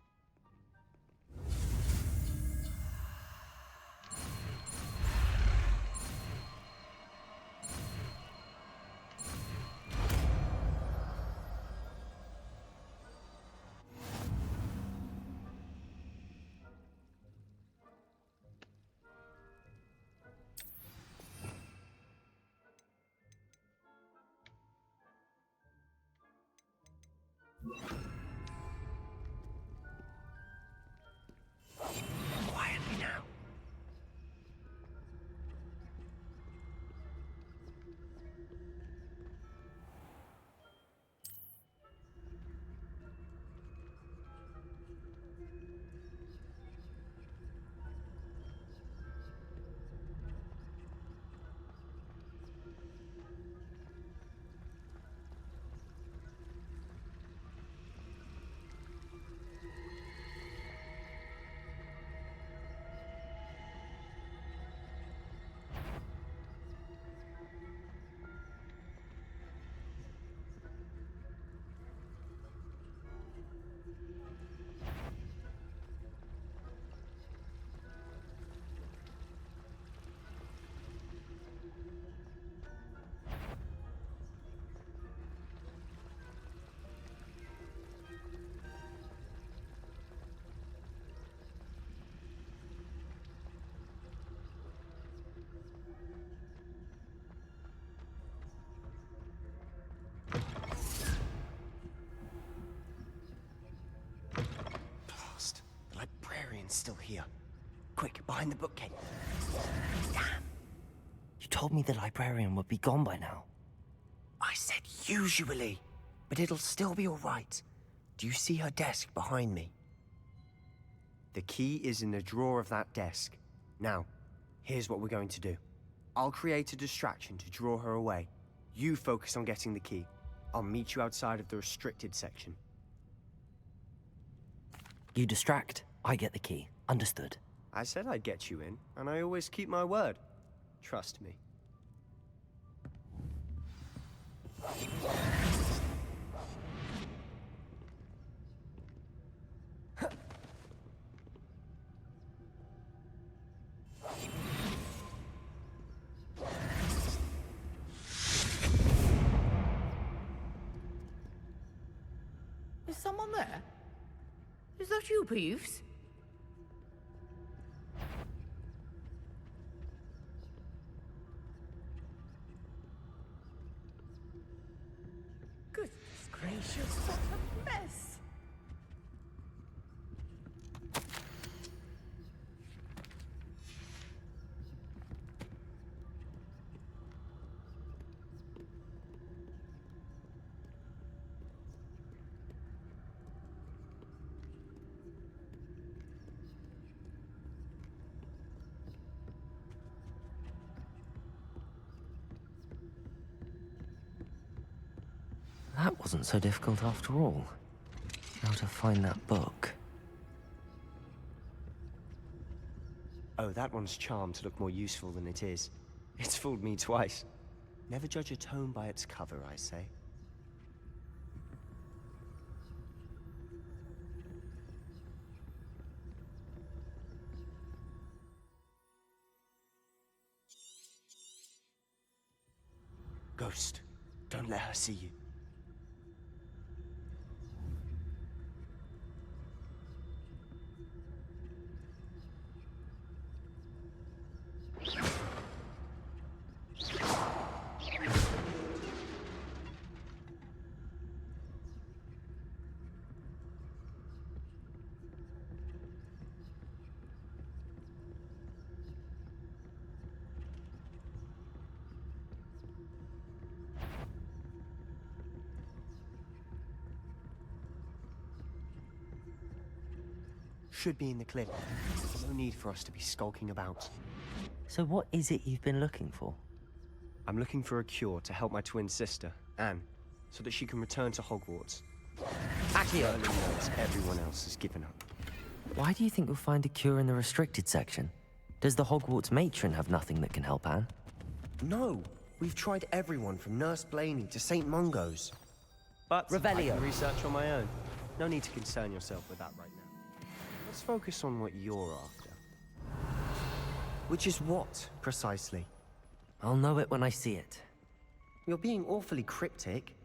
Quietly now. Blast. The librarian's still here. Quick, behind the bookcase. Damn. You told me the librarian would be gone by now. I said usually, but it'll still be all right. Do you see her desk behind me? The key is in the drawer of that desk. Now, here's what we're going to do. I'll create a distraction to draw her away. You focus on getting the key. I'll meet you outside of the restricted section. You distract, I get the key. Understood. I said I'd get you in, and I always keep my word. Trust me. Is someone there? Is that you, Peeves? That wasn't so difficult after all. Now to find that book. Oh, that one's charmed to look more useful than it is. It's fooled me twice. Never judge a tome by its cover, I say. Ghost, don't let her see you. Should be in the clip. No need for us to be skulking about. So what is it you've been looking for? I'm looking for a cure to help my twin sister, Anne, so that she can return to Hogwarts. Accio! Early knows everyone else has given up. Why do you think you'll find a cure in the restricted section? Does the Hogwarts matron have nothing that can help Anne? No! We've tried everyone from Nurse Blaney to St. Mungo's. But Revelio. I can research on my own. No need to concern yourself with that right now. Let's focus on what you're after. Which is what, precisely? I'll know it when I see it. You're being awfully cryptic.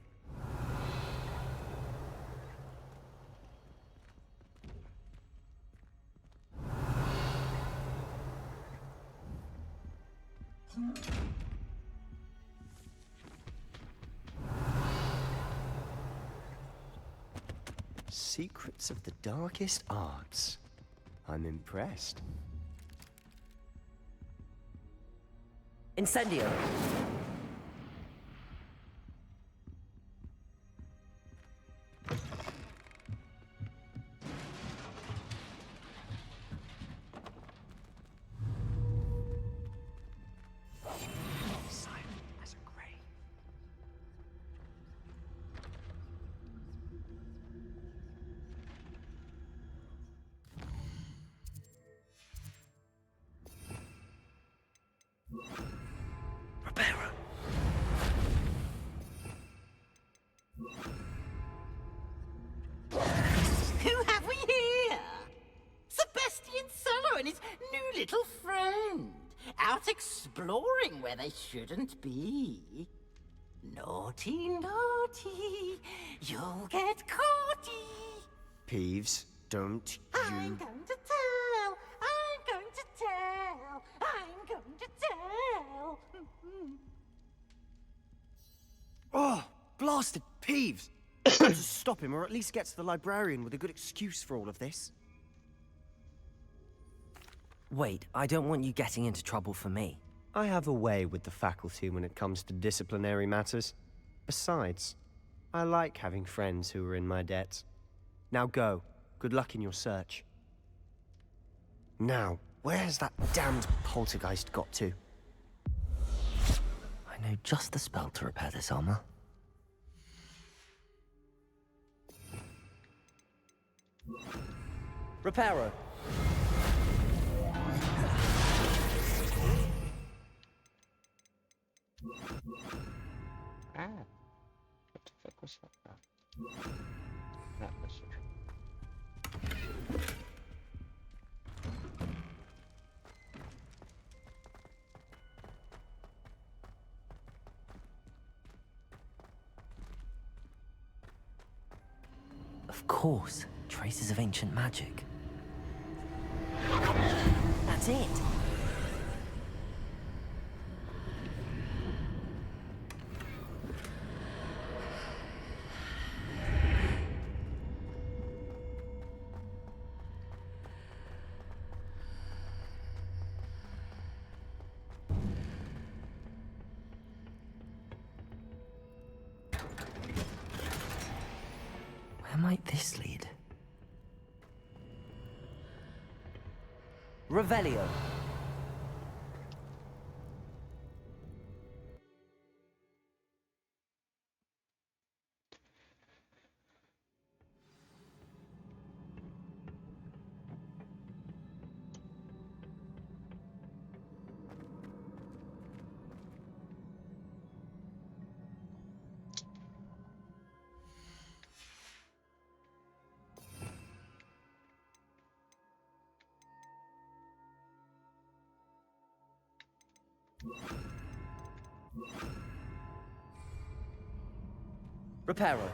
Secrets of the darkest arts. I'm impressed. Incendio! Who have we here? Sebastian Cello and his new little friend. Out exploring where they shouldn't be. Naughty, naughty, you'll get caughty. Peeves, don't I'm going to tell, I'm going to tell, I'm going to tell. Oh, blasted Peeves! Got to stop him, or at least get to the librarian with a good excuse for all of this. Wait, I don't want you getting into trouble for me. I have a way with the faculty when it comes to disciplinary matters. Besides, I like having friends who are in my debt. Now go. Good luck in your search. Now, where's that damned poltergeist got to? I know just the spell to repair this armor. Reparo! Ah. What the fuck was that? Not this one. Of course, traces of ancient magic. That's it! Where might this lead? Revelio. Reparo.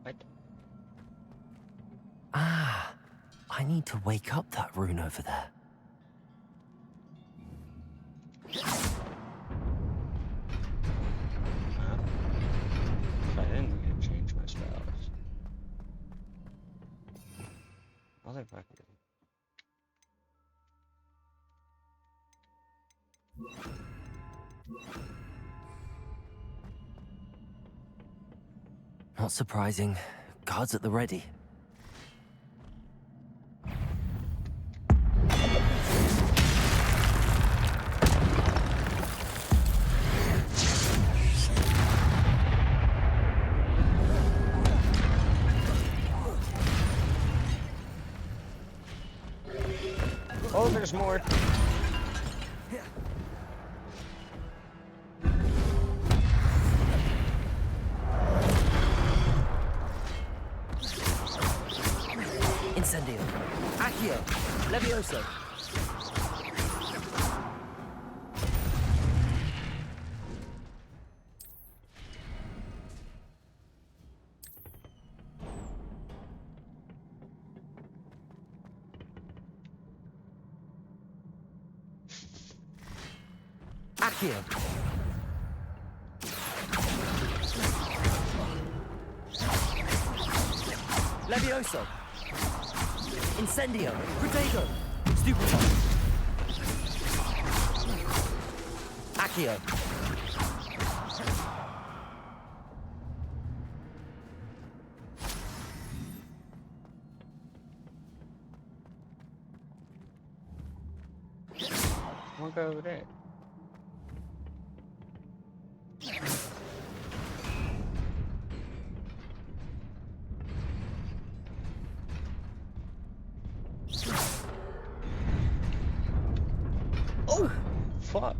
What? Ah, I need to wake up that rune over there. I didn't need to change my spells. Motherfucker. Not surprising. Guards at the ready. Oh, there's more. Incendio. Accio. Levioso. Accio. Levioso. Incendio. Protego. Stupefy. Accio. We'll go over there. Oh, fuck.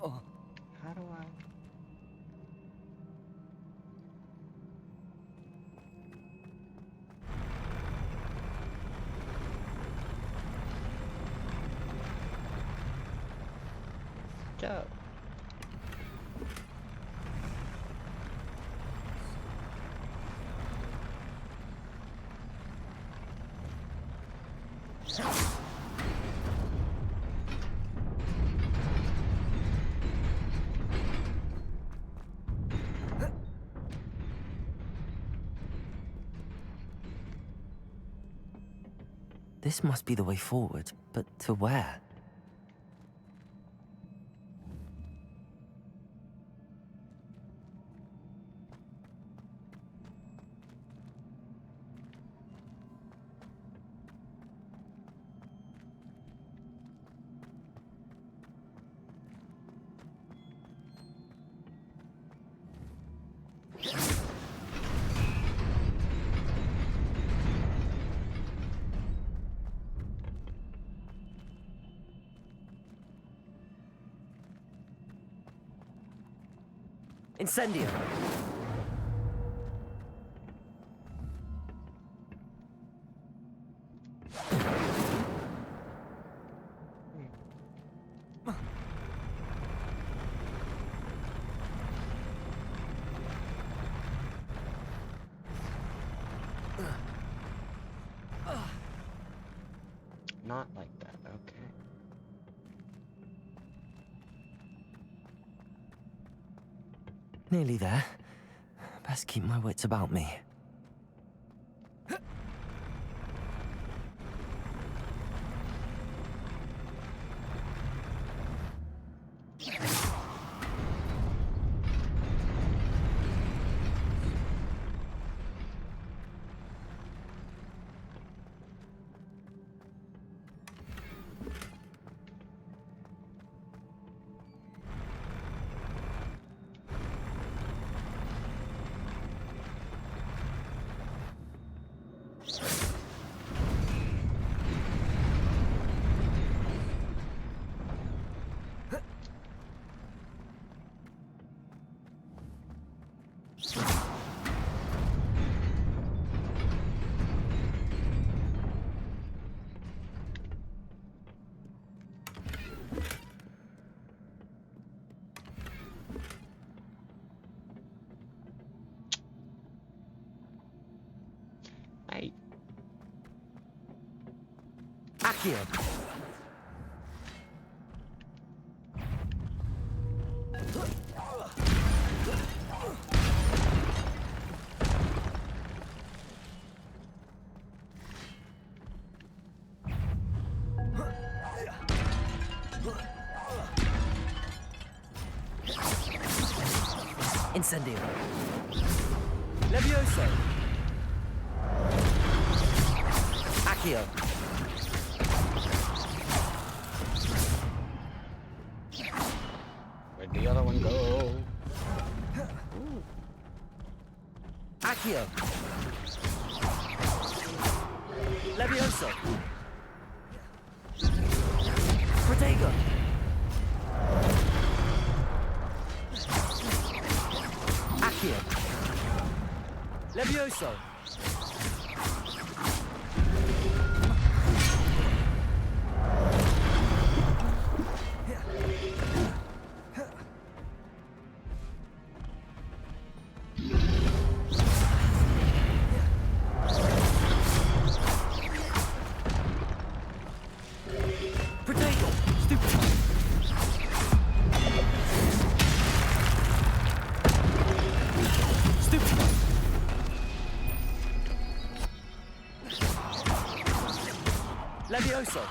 Oh. How do I? Go. This must be the way forward, but to where? Incendio. Not like that, okay. Nearly there. Best keep my wits about me. Hey. Accio. Incendio. Levioso. Accio. Where'd the other one go? Accio. Levioso. Protego. Accio. Levioso. Protego. Stupid. Stupid. Levioso.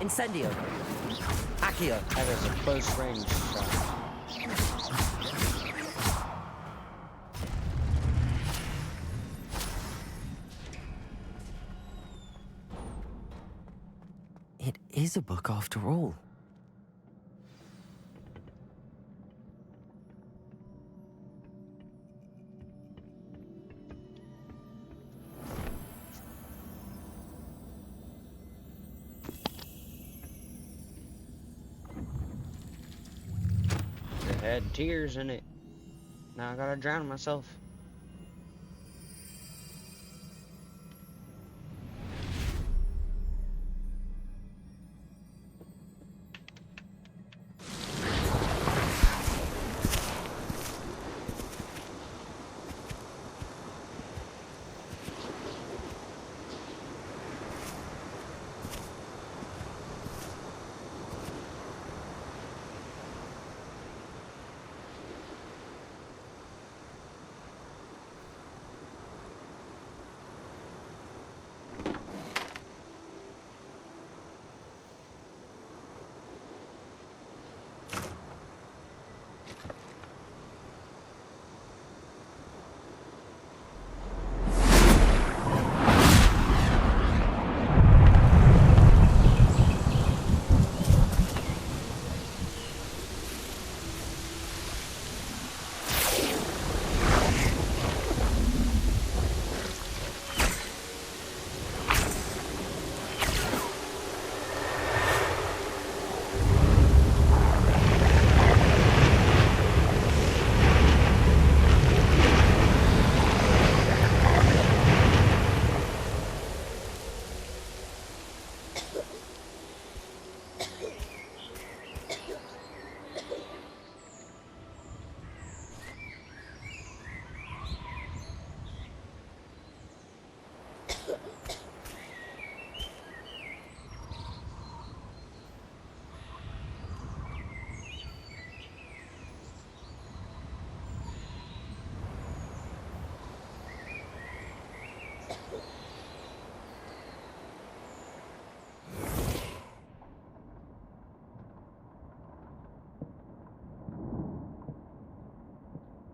Incendio. Accio. That is a close range shot. It is a book after all. It had tears in it. Now I gotta drown myself.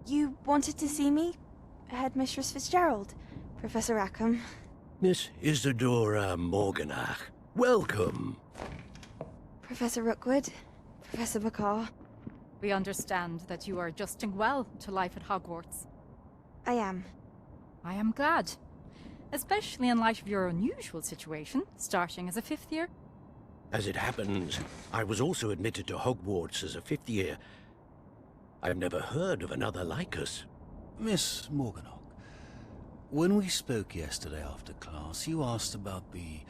You wanted to see me? Headmistress Fitzgerald, Professor Rackham. Miss Isadora Morganach, welcome. Professor Rookwood, Professor McCaw. We understand that you are adjusting well to life at Hogwarts. I am. I am glad. Especially in light of your unusual situation, starting as a 5th year. As it happens, I was also admitted to Hogwarts as a 5th year. I've never heard of another like us. Miss Morganach, when we spoke yesterday after class, you asked about the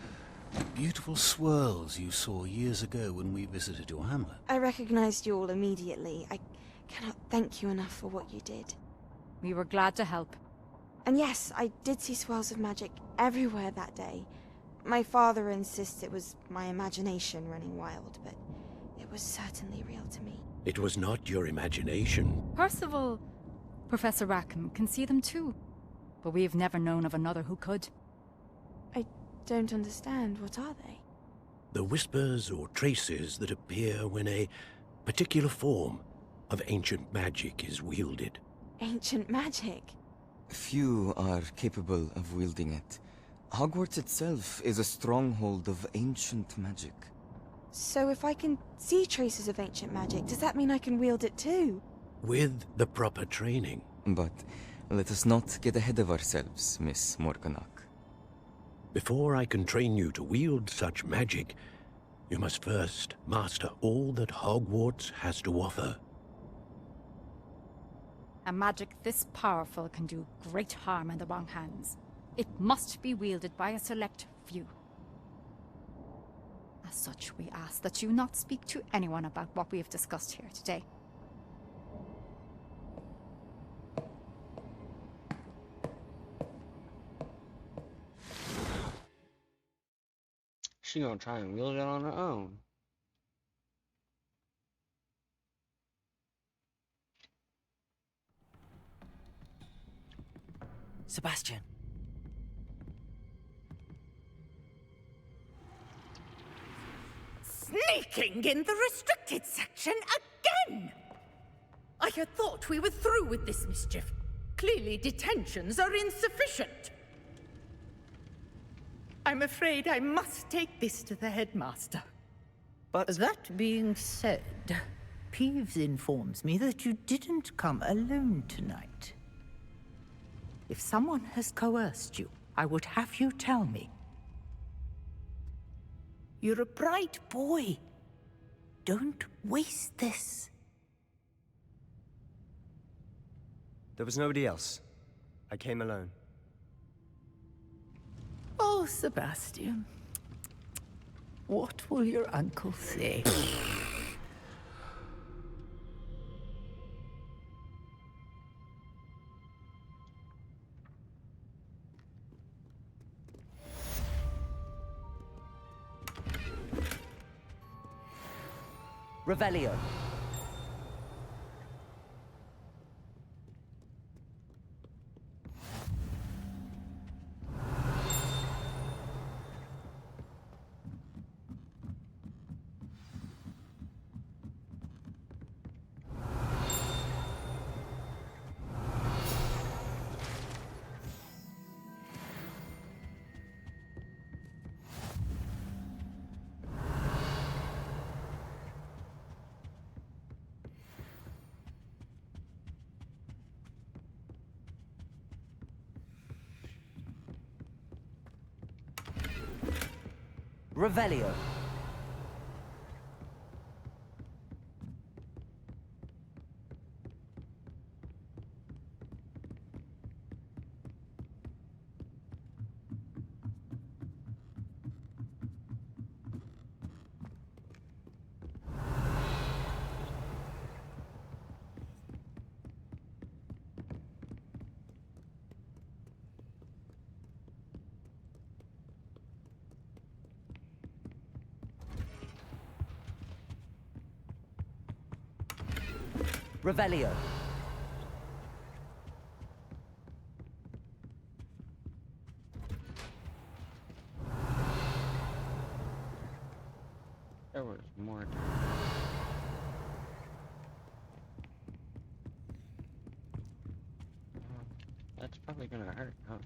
beautiful swirls you saw years ago when we visited your hamlet. I recognized you all immediately. I cannot thank you enough for what you did. We were glad to help. And yes, I did see swirls of magic everywhere that day. My father insists it was my imagination running wild, but it was certainly real to me. It was not your imagination. Percival, Professor Rackham can see them too. But we've never known of another who could. I don't understand. What are they? The whispers or traces that appear when a particular form of ancient magic is wielded. Ancient magic? Few are capable of wielding it. Hogwarts itself is a stronghold of ancient magic. So if I can see traces of ancient magic, does that mean I can wield it too? With the proper training. But let us not get ahead of ourselves, Miss Morganach. Before I can train you to wield such magic, you must first master all that Hogwarts has to offer. A magic this powerful can do great harm in the wrong hands. It must be wielded by a select few. As such, we ask that you not speak to anyone about what we have discussed here today. She gonna try and wield it on her own. Sebastian. Sneaking in the restricted section again! I had thought we were through with this mischief. Clearly detentions are insufficient. I'm afraid I must take this to the headmaster. But that being said, Peeves informs me that you didn't come alone tonight. If someone has coerced you, I would have you tell me. You're a bright boy. Don't waste this. There was nobody else. I came alone. Oh, Sebastian. What will your uncle say? Revelio. Revelio. Revelio. There was more. That's probably gonna hurt, huh?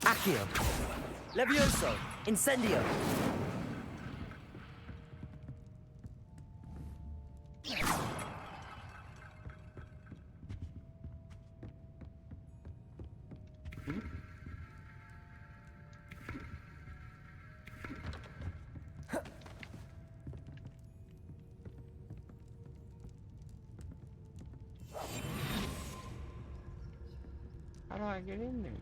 Accio. Levioso. Incendio. How do I get in there?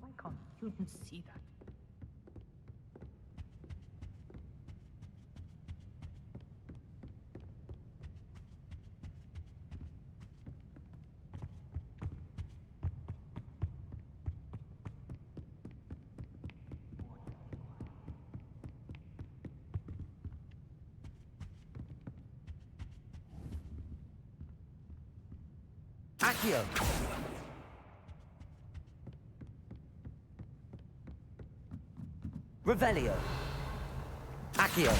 Why can't students see that? Accio! Revelio! Accio!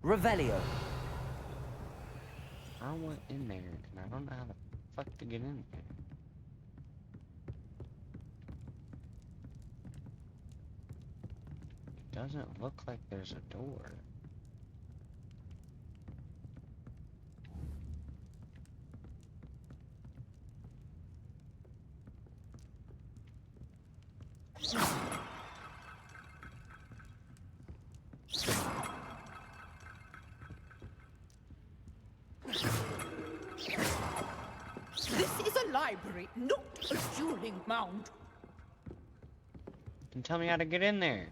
Revelio! I went in there and I don't know how the fuck to get in there. It doesn't look like there's a door. This is a library, not a dueling mound. Can tell me how to get in there.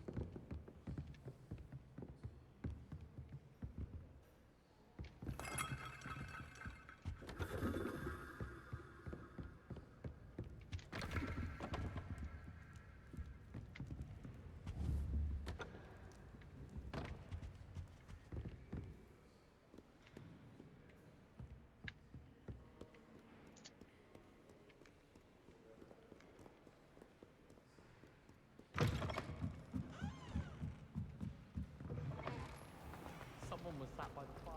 Someone was sat by the fire.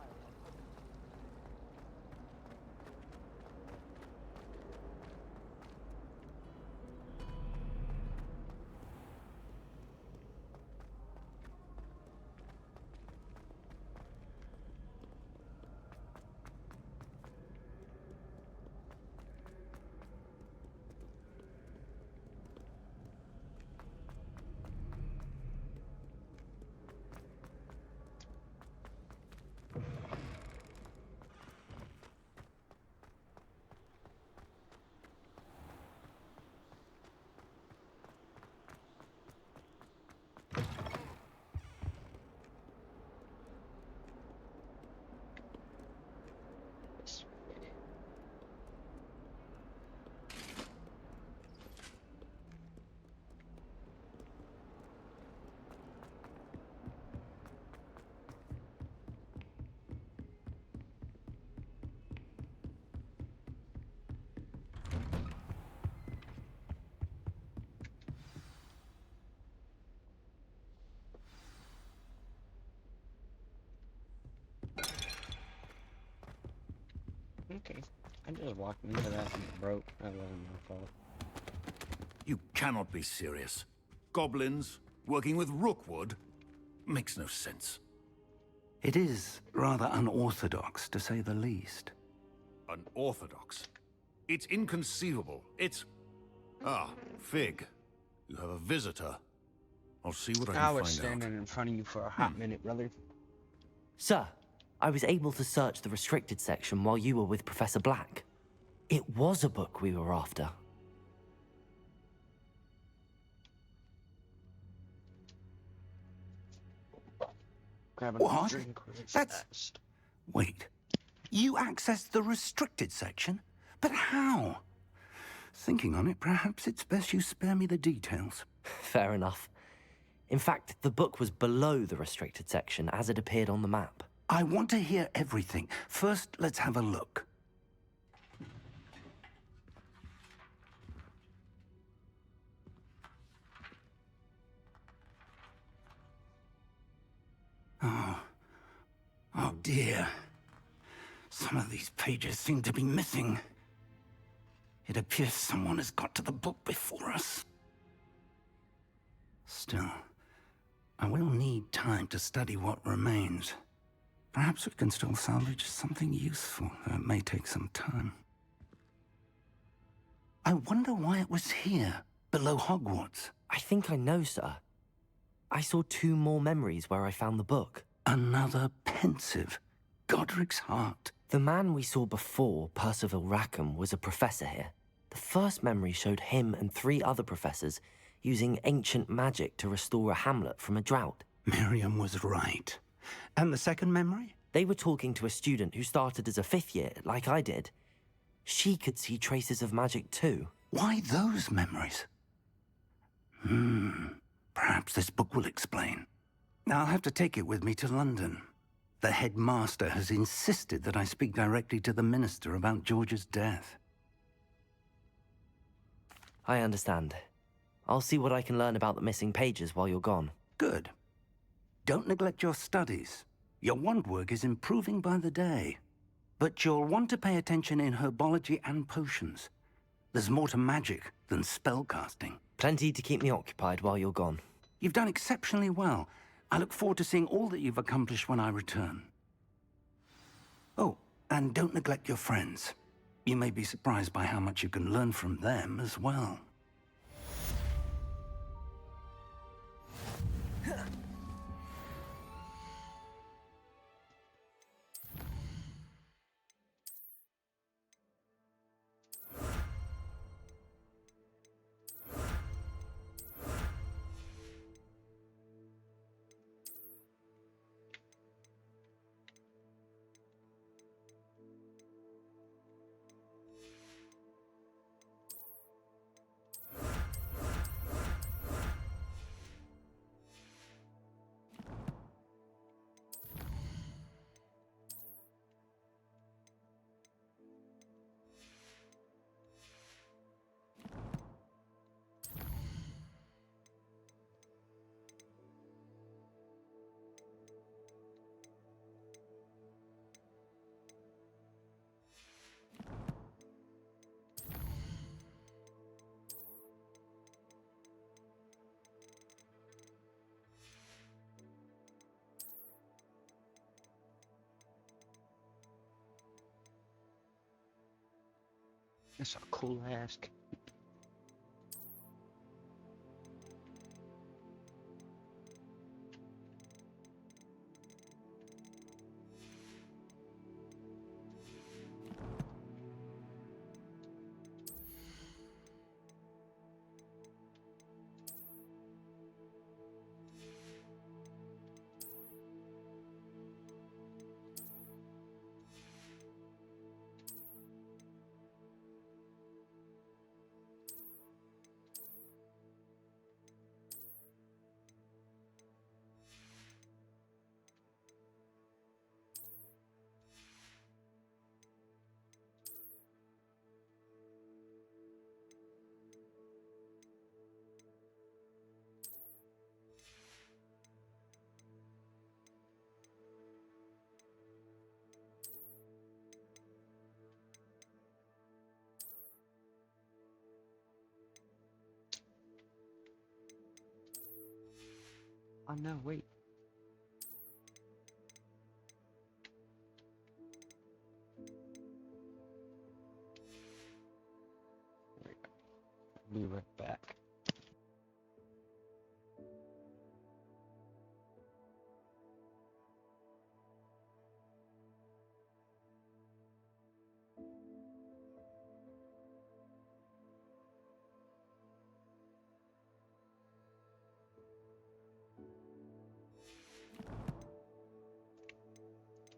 Okay. I just walked into that and it broke. That wasn't my fault. You cannot be serious. Goblins working with Rookwood makes no sense. It is rather unorthodox, to say the least. Unorthodox. It's inconceivable. It's... Ah, Fig. You have a visitor. I'll see what I can I find was out. standing in front of you for a hot minute, brother. Sir, I was able to search the restricted section while you were with Professor Black. It was a book we were after. Grabbing a What? drink really That's... fast. Wait. You accessed the restricted section? But how? Thinking on it, perhaps it's best you spare me the details. Fair enough. In fact, the book was below the restricted section as it appeared on the map. I want to hear everything. First, let's have a look. Oh dear. Some of these pages seem to be missing. It appears someone has got to the book before us. Still, I will need time to study what remains. Perhaps we can still salvage something useful, though it may take some time. I wonder why it was here, below Hogwarts. I think I know, sir. I saw 2 more memories where I found the book. Another pensive. Godric's heart. The man we saw before, Percival Rackham, was a professor here. The first memory showed him and 3 other professors using ancient magic to restore a hamlet from a drought. Miriam was right. And the second memory? They were talking to a student who started as a 5th year, like I did. She could see traces of magic too. Why those memories? Perhaps this book will explain. I'll have to take it with me to London. The headmaster has insisted that I speak directly to the minister about George's death. I understand. I'll see what I can learn about the missing pages while you're gone. Good. Don't neglect your studies. Your wand work is improving by the day. But you'll want to pay attention in herbology and potions. There's more to magic than spellcasting. Plenty to keep me occupied while you're gone. You've done exceptionally well. I look forward to seeing all that you've accomplished when I return. Oh, and don't neglect your friends. You may be surprised by how much you can learn from them as well. That's a cool ask. Oh no, wait. Be right back.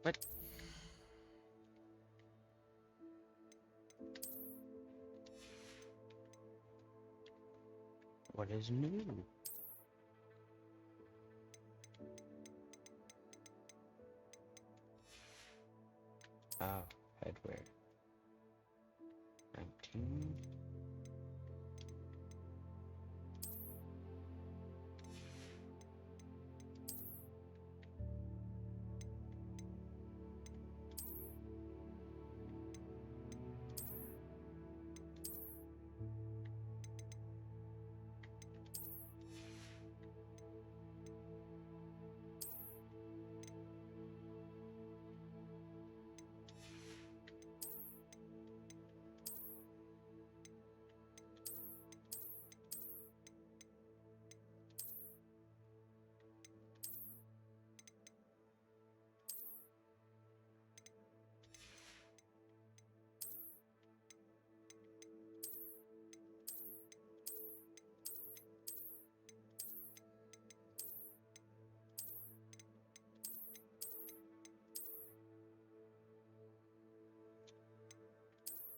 What? What is new? Oh, headwear. 19.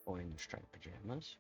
Boy in the striped pajamas.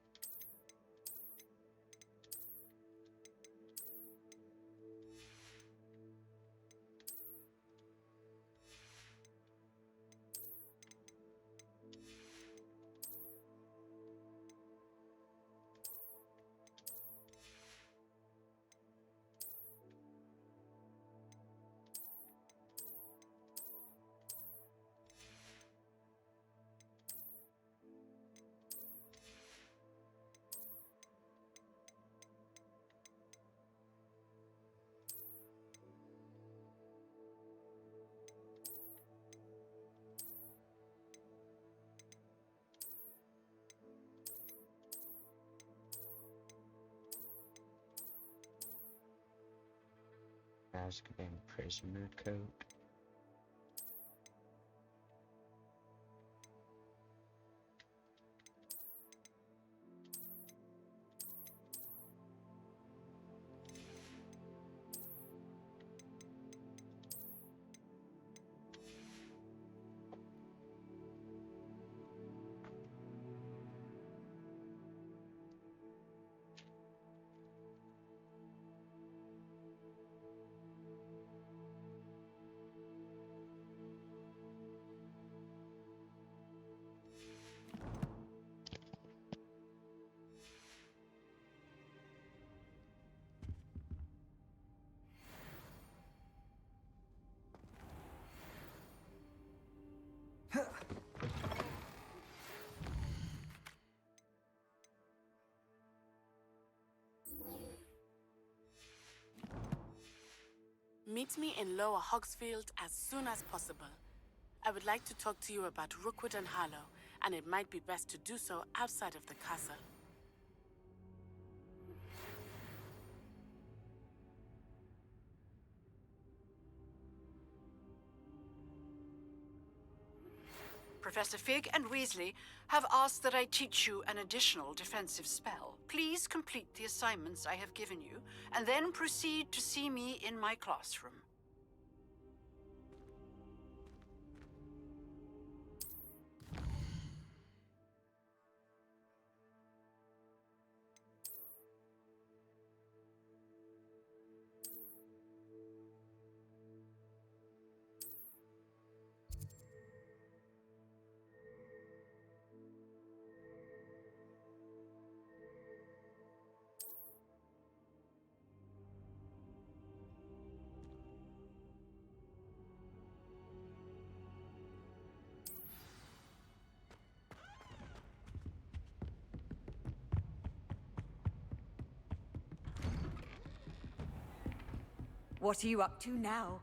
Azkaban prisoner coat. Meet me in Lower Hogsfield as soon as possible. I would like to talk to you about Rookwood and Harlow, and it might be best to do so outside of the castle. Professor Fig and Weasley have asked that I teach you an additional defensive spell. Please complete the assignments I have given you, and then proceed to see me in my classroom. What are you up to now?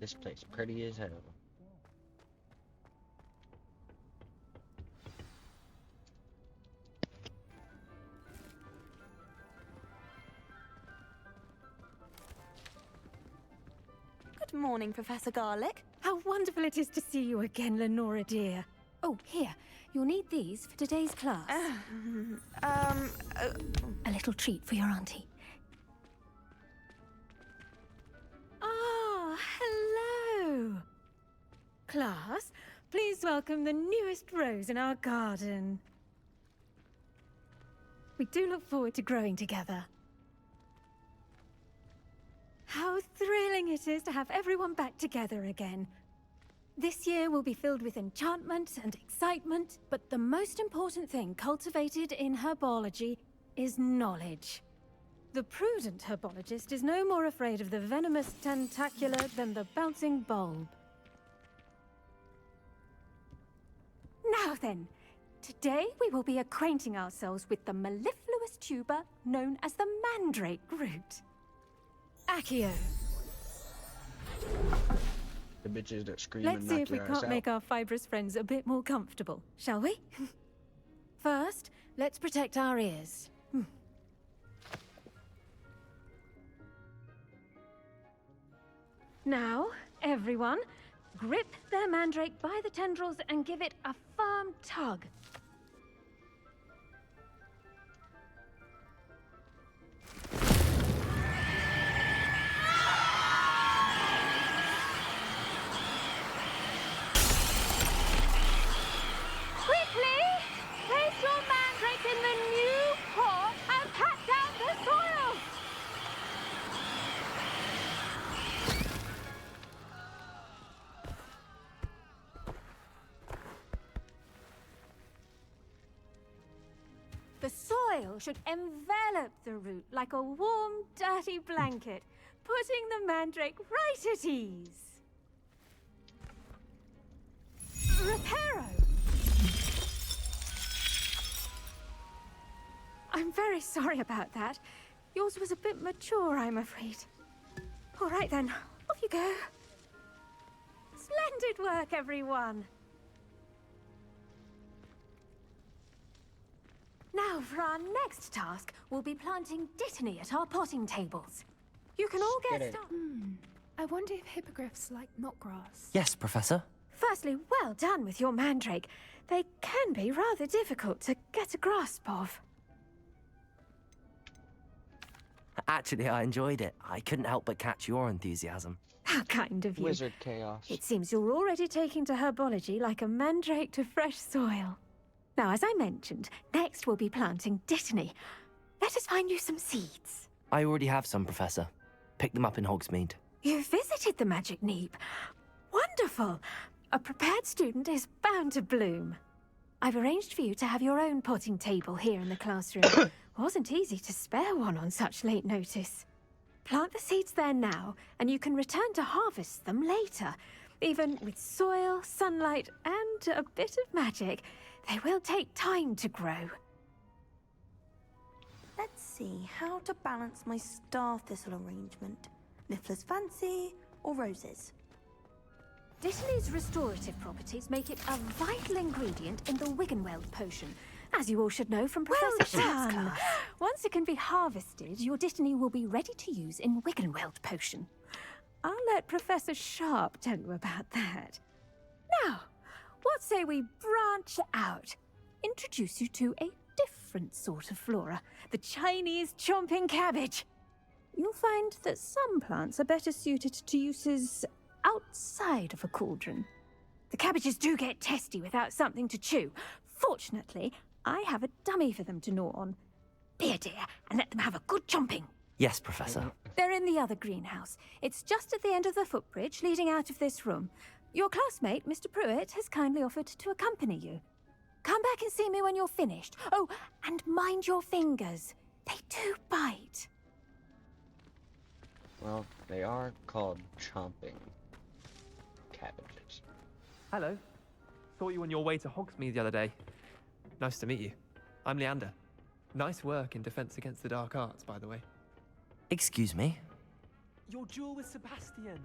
This place pretty as hell. Good morning, Professor Garlic. How wonderful it is to see you again, Lenora dear. Oh, here. You'll need these for today's class. A little treat for your auntie. Ah, hello. Class, please welcome the newest rose in our garden. We do look forward to growing together. How thrilling it is to have everyone back together again. This year will be filled with enchantment and excitement, but the most important thing cultivated in herbology is knowledge. The prudent herbologist is no more afraid of the venomous tentacula than the bouncing bulb. Now then, today we will be acquainting ourselves with the mellifluous tuber known as the mandrake root. Accio. The bitches that scream Let's and see knock if we your ass can't out. make our fibrous friends a bit more comfortable, shall we? First, let's protect our ears. Now, everyone, grip their mandrake by the tendrils and give it a firm tug. Quickly! Place your mandrake in the new pot and pat down the soil! The soil should envelop the root like a warm, dirty blanket, putting the mandrake right at ease. Reparo! I'm very sorry about that. Yours was a bit mature, I'm afraid. All right then, off you go. Splendid work, everyone. Now, for our next task, we'll be planting dittany at our potting tables. You can all get started. I wonder if hippogriffs like knotgrass. Yes, Professor. Firstly, well done with your mandrake. They can be rather difficult to get a grasp of. Actually, I enjoyed it. I couldn't help but catch your enthusiasm. How kind of you. Wizard chaos. It seems you're already taking to herbology like a mandrake to fresh soil. Now, as I mentioned, next we'll be planting dittany. Let us find you some seeds. I already have some, Professor. Pick them up in Hogsmeade. You visited the Magic Neep. Wonderful! A prepared student is bound to bloom. I've arranged for you to have your own potting table here in the classroom. Wasn't easy to spare one on such late notice. Plant the seeds there now, and you can return to harvest them later. Even with soil, sunlight, and a bit of magic, they will take time to grow. Let's see how to balance my star thistle arrangement. Niffler's fancy or roses? Dittany's restorative properties make it a vital ingredient in the Wiggenweld potion, as you all should know from Professor Sharp's class. Once it can be harvested, your dittany will be ready to use in Wiggenweld potion. I'll let Professor Sharp tell you about that. Now, what say we branch out? Introduce you to a different sort of flora, the Chinese chomping cabbage. You'll find that some plants are better suited to uses outside of a cauldron. The cabbages do get testy without something to chew. Fortunately, I have a dummy for them to gnaw on. Be a dear and let them have a good chomping. Yes, Professor. They're in the other greenhouse. It's just at the end of the footbridge leading out of this room. Your classmate, Mr. Pruitt, has kindly offered to accompany you. Come back and see me when you're finished. Oh, and mind your fingers. They do bite. Well, they are called chomping cabbages. Hello. Saw you on your way to Hogsmeade the other day. Nice to meet you. I'm Leander. Nice work in Defense Against the Dark Arts, by the way. Excuse me? Your duel with Sebastian.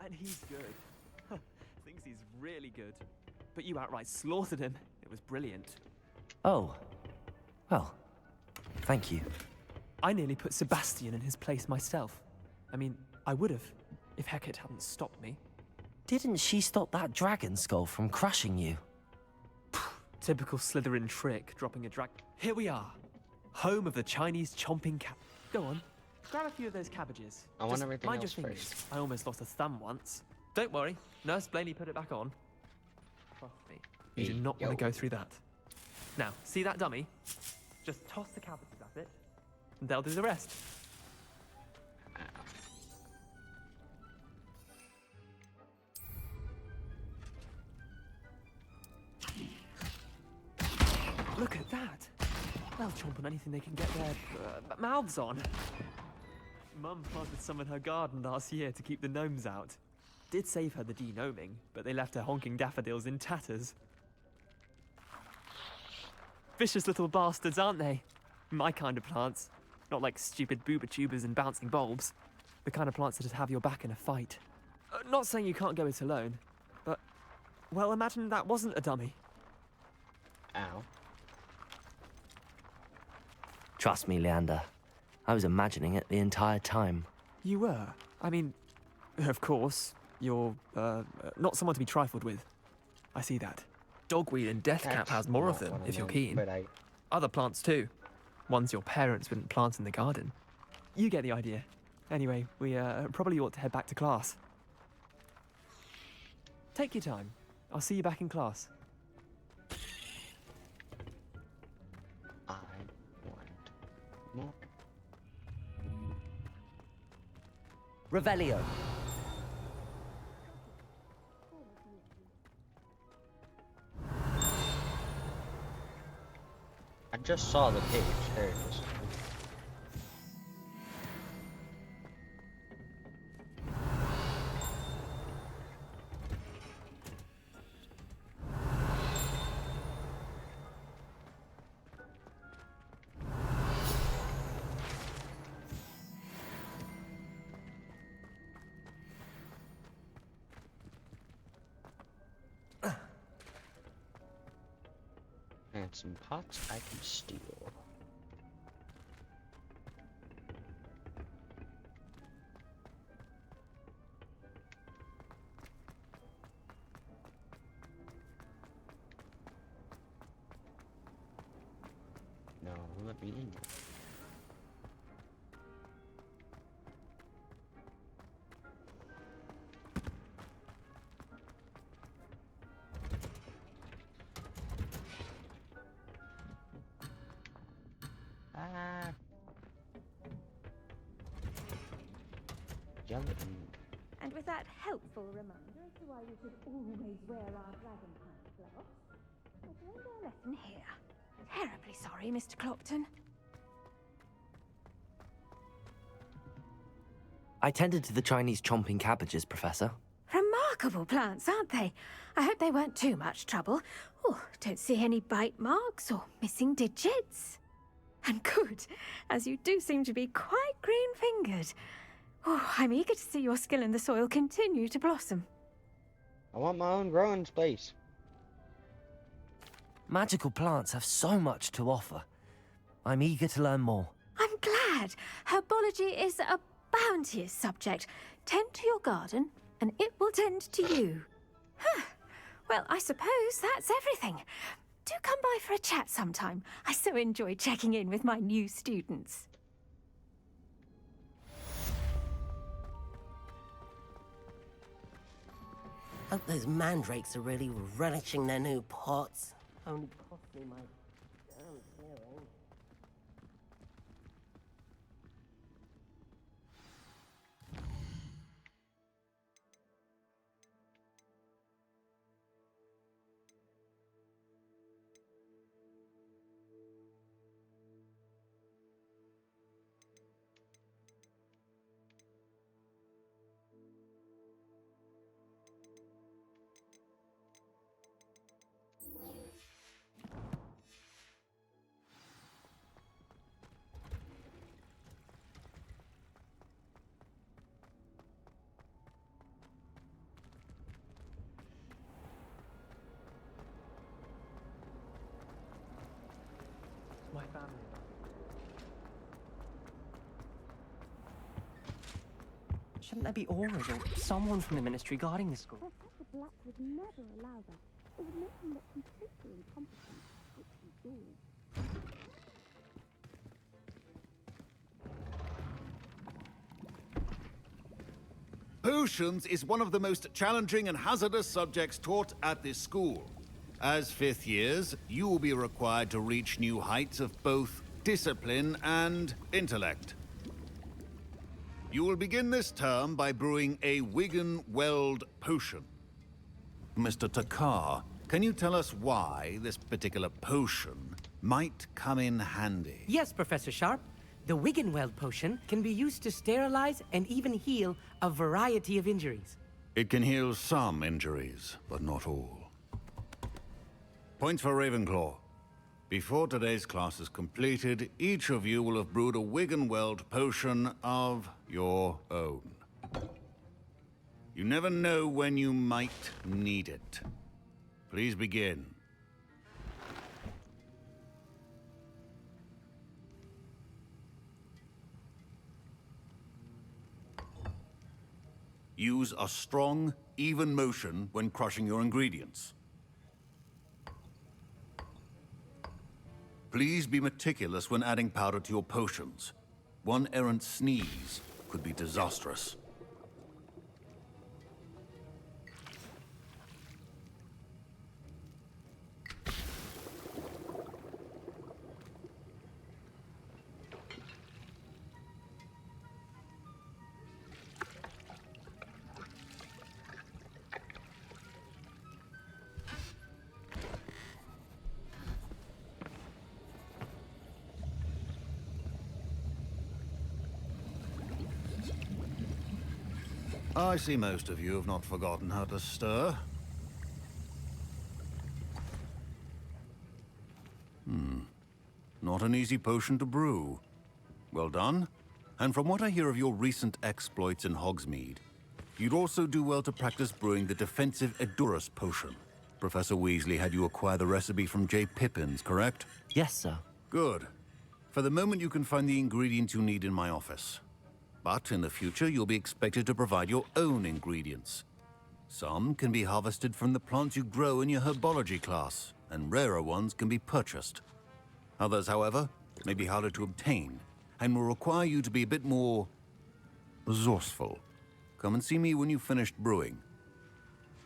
And he's good. Thinks he's really good. But you outright slaughtered him. It was brilliant. Oh. Well, thank you. I nearly put Sebastian in his place myself. I mean, I would have, if Hecate hadn't stopped me. Didn't she stop that dragon skull from crushing you? Typical Slytherin trick, dropping a drag. Here we are. Home of the Chinese chomping cat. Go on, grab a few of those cabbages. I want Just everything mind else your fingers. first. I almost lost a thumb once. Don't worry, Nurse Blaney put it back on. Trust me, you do not want to go through that. Now, see that dummy? Just toss the cabbages at it, and they'll do the rest. Look at that! They'll chomp on anything they can get their mouths on. Mum planted some in her garden last year to keep the gnomes out. Did save her the de-gnoming, but they left her honking daffodils in tatters. Vicious little bastards, aren't they? My kind of plants. Not like stupid booba tubers and bouncing bulbs. The kind of plants that'd have your back in a fight. Not saying you can't go it alone, but... well, imagine that wasn't a dummy. Ow. Trust me, Leander. I was imagining it the entire time. You were? I mean, of course, you're, not someone to be trifled with. I see that. Dogweed and deathcap That's has more of not them, one of if you're them, keen. but I- Other plants too. Ones your parents wouldn't plant in the garden. You get the idea. Anyway, we probably ought to head back to class. Take your time. I'll see you back in class. I want more. Revelio. I just saw the page. There it is. And some pots I can steal. No, let me in. Ah. Skeleton. And with that helpful reminder as to why we should always wear our dragonhide gloves, we'll end our lesson here. Terribly sorry, Mr. Clopton. I tended to the Chinese chomping cabbages, Professor. Remarkable plants, aren't they? I hope they weren't too much trouble. Oh, don't see any bite marks or missing digits. And good, as you do seem to be quite green-fingered. Oh, I'm eager to see your skill in the soil continue to blossom. I want my own growing space. Magical plants have so much to offer. I'm eager to learn more. I'm glad. Herbology is a bounteous subject. Tend to your garden, and it will tend to you. Huh. Well, I suppose that's everything. Do come by for a chat sometime. I so enjoy checking in with my new students. Hope those mandrakes are really relishing their new pots. Only cost me my damn hearing. Shouldn't there be auras or someone from the ministry guarding the school? Professor Black would never allow that. It would make him look completely incompetent, which he did. Potions is one of the most challenging and hazardous subjects taught at this school. As fifth years, you will be required to reach new heights of both discipline and intellect. You will begin this term by brewing a Wigan Weld potion. Mr. Takar, can you tell us why this particular potion might come in handy? Yes, Professor Sharp. The Wiggenweld potion can be used to sterilize and even heal a variety of injuries. It can heal some injuries, but not all. Points for Ravenclaw. Before today's class is completed, each of you will have brewed a Wiggenweld potion of your own. You never know when you might need it. Please begin. Use a strong, even motion when crushing your ingredients. Please be meticulous when adding powder to your potions. One errant sneeze could be disastrous. I see most of you have not forgotten how to stir. Not an easy potion to brew. Well done. And from what I hear of your recent exploits in Hogsmeade, you'd also do well to practice brewing the defensive Edurus potion. Professor Weasley had you acquire the recipe from J. Pippins, correct? Yes, sir. Good. For the moment, you can find the ingredients you need in my office. But in the future, you'll be expected to provide your own ingredients. Some can be harvested from the plants you grow in your herbology class, and rarer ones can be purchased. Others, however, may be harder to obtain, and will require you to be a bit more resourceful. Come and see me when you've finished brewing,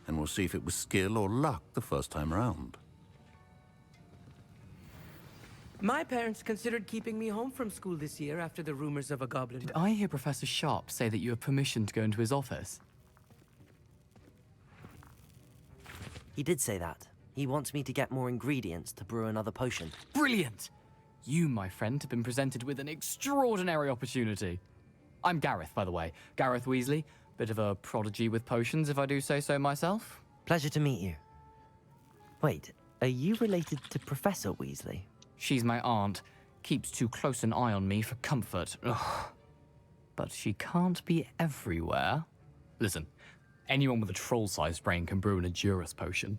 and we'll see if it was skill or luck the first time around. My parents considered keeping me home from school this year after the rumors of a goblin. Did I hear Professor Sharp say that you have permission to go into his office? He did say that. He wants me to get more ingredients to brew another potion. Brilliant! You, my friend, have been presented with an extraordinary opportunity. I'm Gareth, by the way. Gareth Weasley. Bit of a prodigy with potions, if I do say so myself. Pleasure to meet you. Wait, are you related to Professor Weasley? She's my aunt. Keeps too close an eye on me for comfort. Ugh. But she can't be everywhere. Listen, anyone with a troll-sized brain can brew an Edurus potion.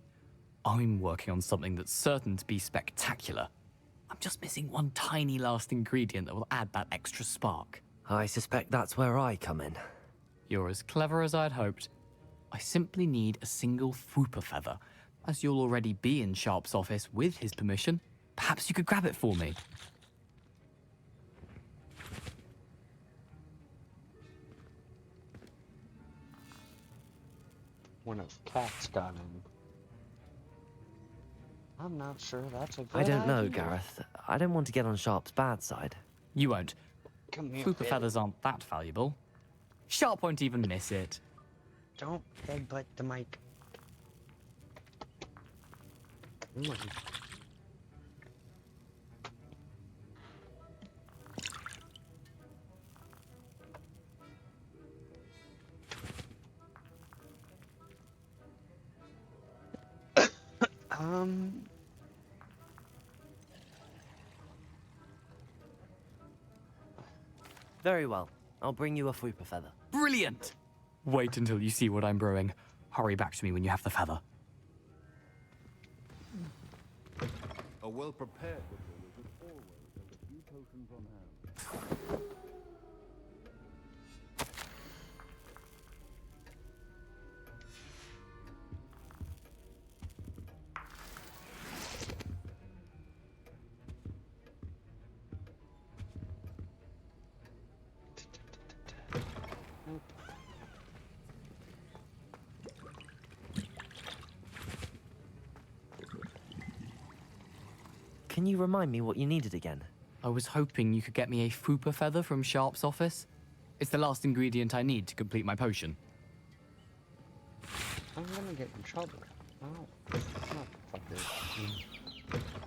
I'm working on something that's certain to be spectacular. I'm just missing one tiny last ingredient that will add that extra spark. I suspect that's where I come in. You're as clever as I'd hoped. I simply need a single Fwooper feather. As you'll already be in Sharp's office with his permission, perhaps you could grab it for me. When a cat's got in. I'm not sure that's a good I don't know, idea. Gareth. I don't want to get on Sharp's bad side. You won't. Come here, Fwooper Billy. feathers aren't that valuable. Sharp won't even miss it. Don't headbutt the mic. Ooh. Very well. I'll bring you a Fwooper feather. Brilliant! Wait until you see what I'm brewing. Hurry back to me when you have the feather. A well-prepared ritual is always has a few potions on hand. Can you remind me what you needed again? I was hoping you could get me a fupa feather from Sharp's office. It's the last ingredient I need to complete my potion. I'm gonna get in trouble. Oh, fuck this.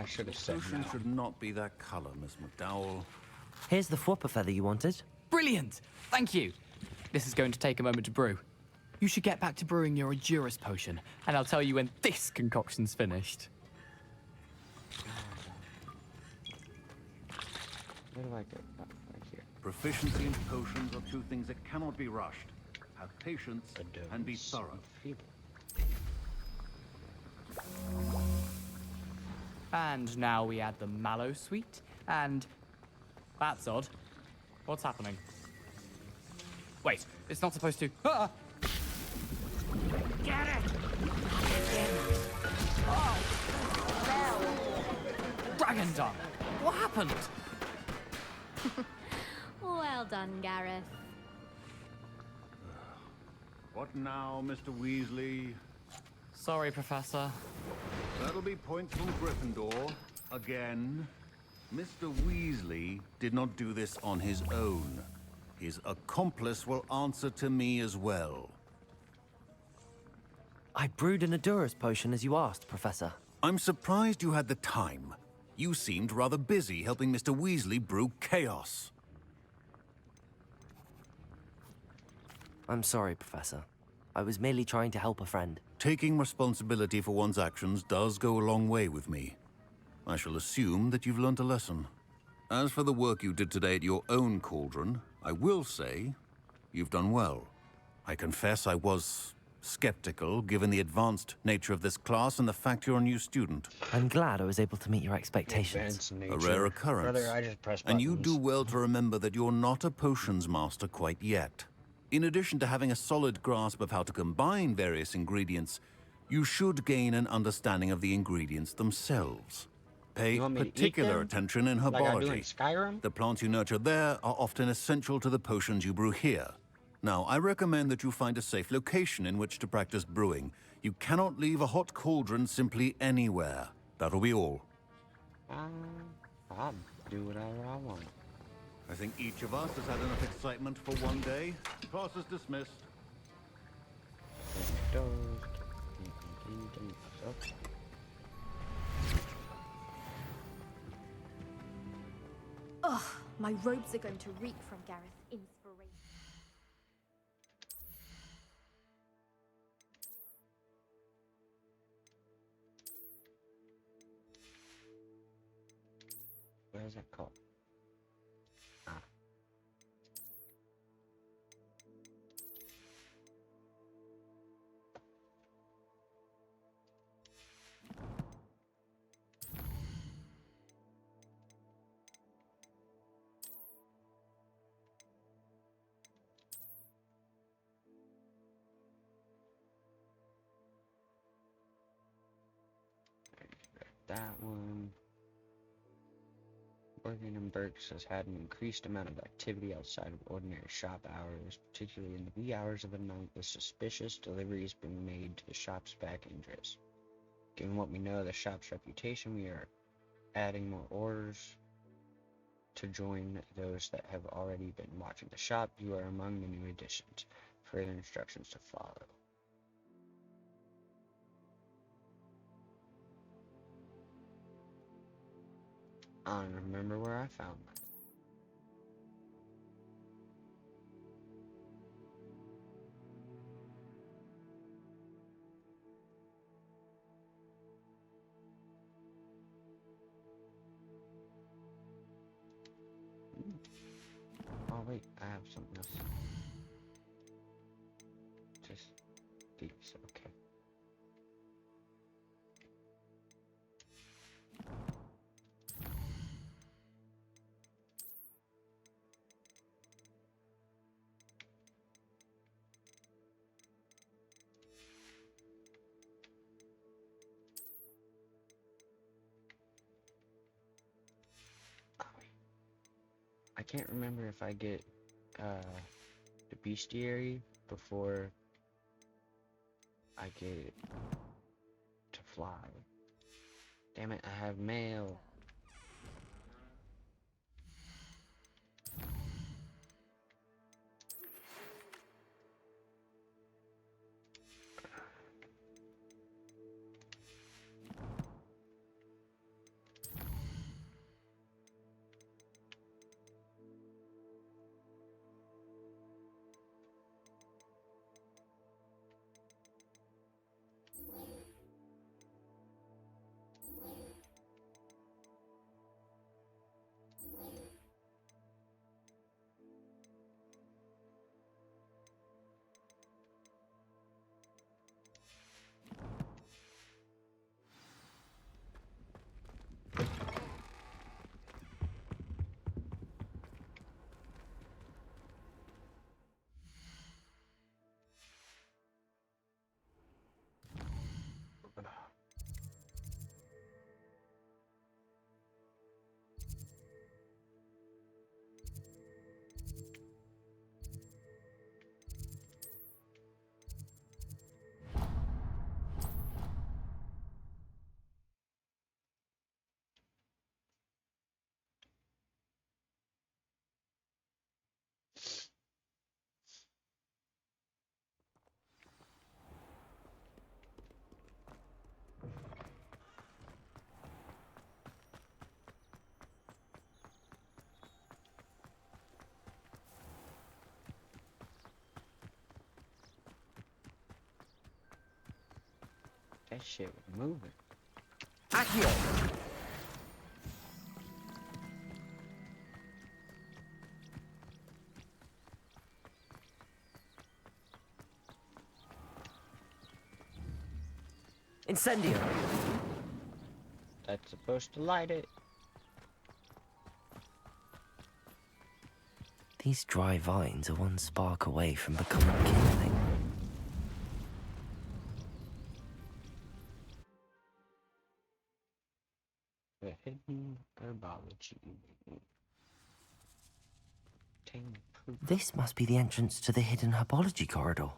I should have said Potion no. should not be that color, Miss McDowell. Here's the Fwopper feather you wanted. Brilliant! Thank you! This is going to take a moment to brew. You should get back to brewing your Endurus potion, and I'll tell you when this concoction's finished. Where do I go? Oh, right here. Proficiency in potions are two things that cannot be rushed. Have patience and be thorough. And now we add the mallow sweet, and... That's odd. What's happening? Wait, it's not supposed to... Ah! Get it! Dragon Dung! What happened? Well done, Gareth. What now, Mr. Weasley? Sorry, Professor. That'll be points from Gryffindor. Again. Mr. Weasley did not do this on his own. His accomplice will answer to me as well. I brewed an Endurus potion as you asked, Professor. I'm surprised you had the time. You seemed rather busy helping Mr. Weasley brew chaos. I'm sorry, Professor. I was merely trying to help a friend. Taking responsibility for one's actions does go a long way with me. I shall assume that you've learnt a lesson. As for the work you did today at your own cauldron, I will say you've done well. I confess I was skeptical, given the advanced nature of this class and the fact you're a new student. I'm glad I was able to meet your expectations. A rare occurrence. Brother, I just press and you buttons. do well to remember that you're not a potions master quite yet. In addition to having a solid grasp of how to combine various ingredients, you should gain an understanding of the ingredients themselves. Pay want me to eat particular them? attention in Like I do in herbology. Skyrim? The plants you nurture there are often essential to the potions you brew here. Now, I recommend that you find a safe location in which to practice brewing. You cannot leave a hot cauldron simply anywhere. That'll be all. I'll do whatever I want. I think each of us has had enough excitement for one day. Class is dismissed. Ugh, my robes are going to reek from Gareth's inspiration. What is that called? Ah. That one. Working in Burks has had an increased amount of activity outside of ordinary shop hours, particularly in the wee hours of the night, with suspicious deliveries being made to the shop's back entrance. Given what we know of the shop's reputation, we are adding more orders to join those that have already been watching the shop. You are among the new additions. Further instructions to follow. I don't remember where I found that. Oh wait, I have something else. Just these, okay. I can't remember if I get the bestiary before I get to fly. Damn it, I have mail. That shit was moving. Accio! Incendio! That's supposed to light it. These dry vines are one spark away from becoming kindling. The hidden herbology. This must be the entrance to the hidden herbology corridor.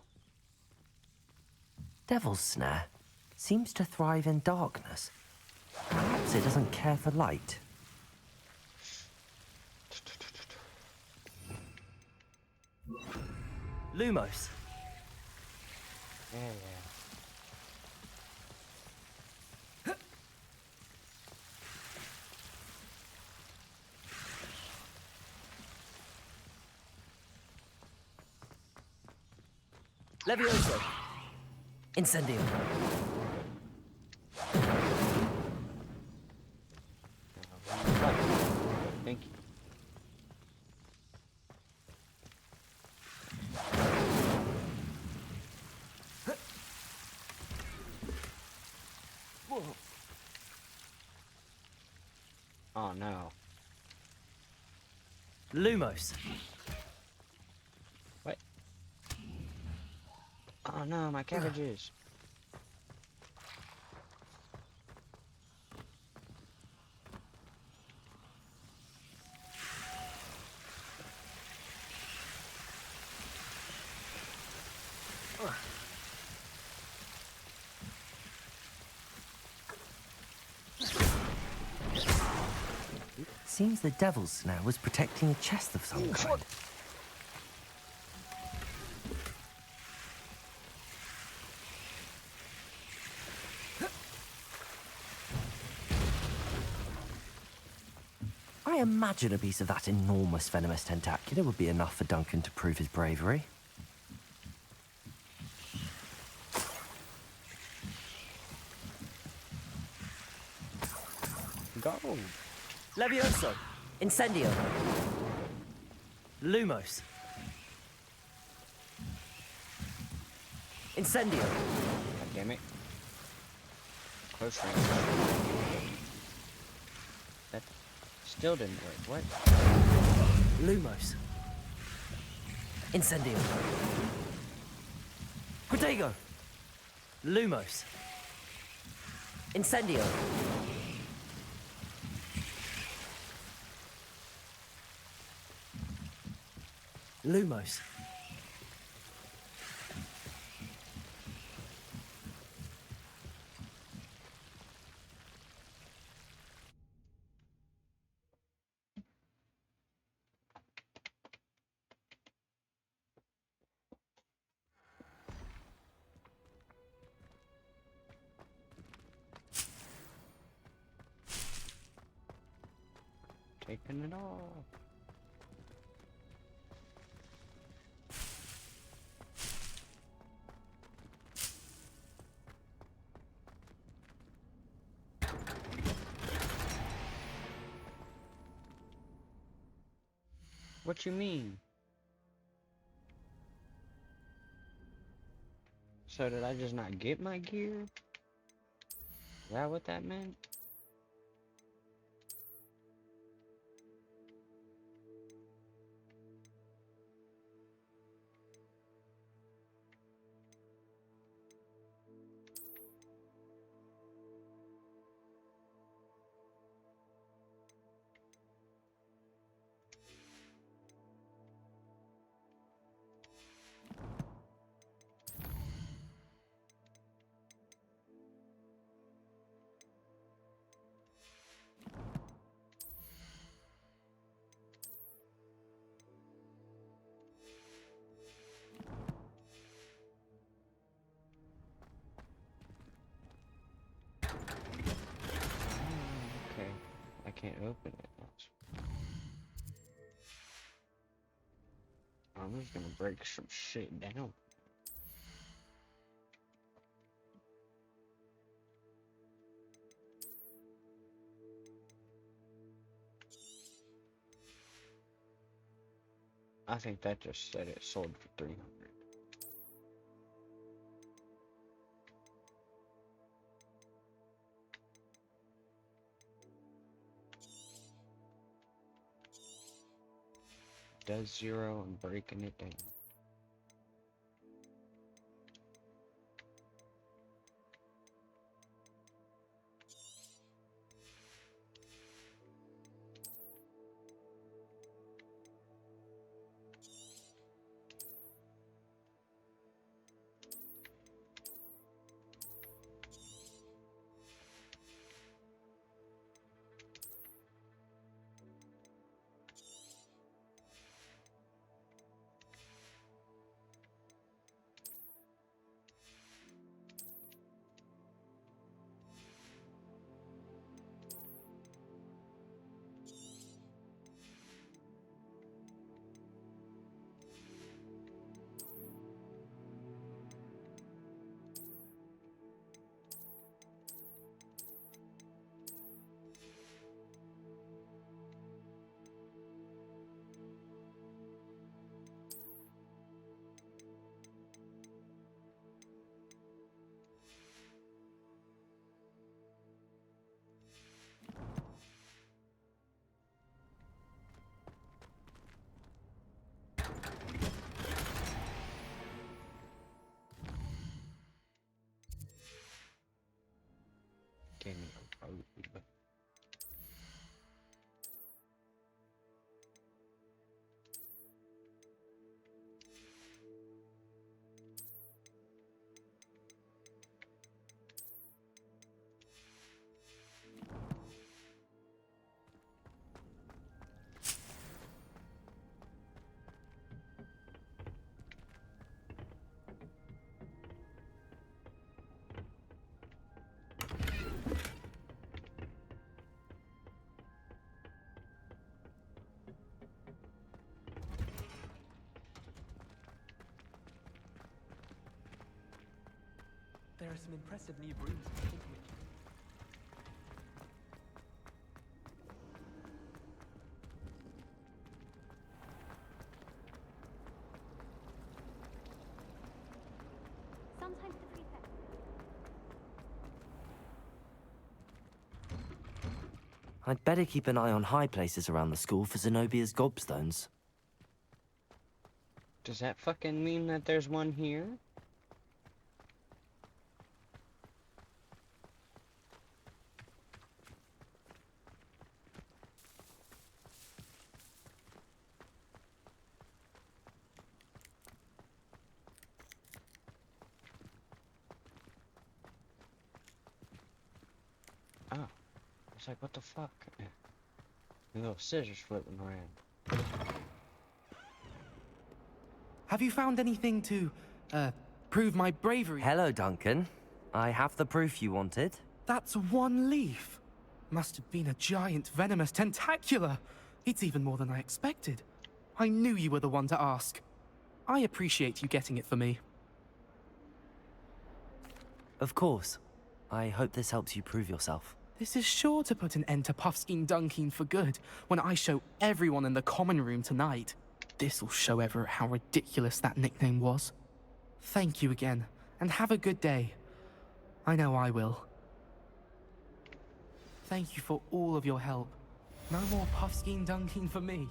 Devil's Snare seems to thrive in darkness. Perhaps it doesn't care for light. Lumos. Yeah. Levioso. Incendio. Thank you. Oh no. Lumos. What? Oh no, my cabbages. Seems the Devil's Snare was protecting a chest of some kind. I imagine a piece of that enormous venomous tentacula would be enough for Duncan to prove his bravery. Go. Levioso. Incendio. Lumos. Incendio. God damn it. Close range. That still didn't work. What? Lumos. Incendio. Protego. Lumos. Incendio. Lumos. Taking it all. What you mean? So did I just not get my gear? Is that what that meant? Okay, I can't open it. I'm just gonna break some shit down. I think that just said it sold for 300. Does 0 and breaking it down. Gave me a road, but There are some impressive new brooms to take with. Sometimes the prefect. I'd better keep an eye on high places around the school for Zenobia's gobstones. does that fucking mean that there's one here? Oh, it's like, what the fuck? Little scissors flipping around. Have you found anything to, prove my bravery? Hello, Duncan. I have the proof you wanted. That's one leaf. Must have been a giant venomous tentacula. It's even more than I expected. I knew you were the one to ask. I appreciate you getting it for me. Of course. I hope this helps you prove yourself. This is sure to put an end to Puffskein Dunkin for good when I show everyone in the common room tonight. This'll show Everett how ridiculous that nickname was. Thank you again, and have a good day. I know I will. Thank you for all of your help. No more Puffskein Dunkin for me.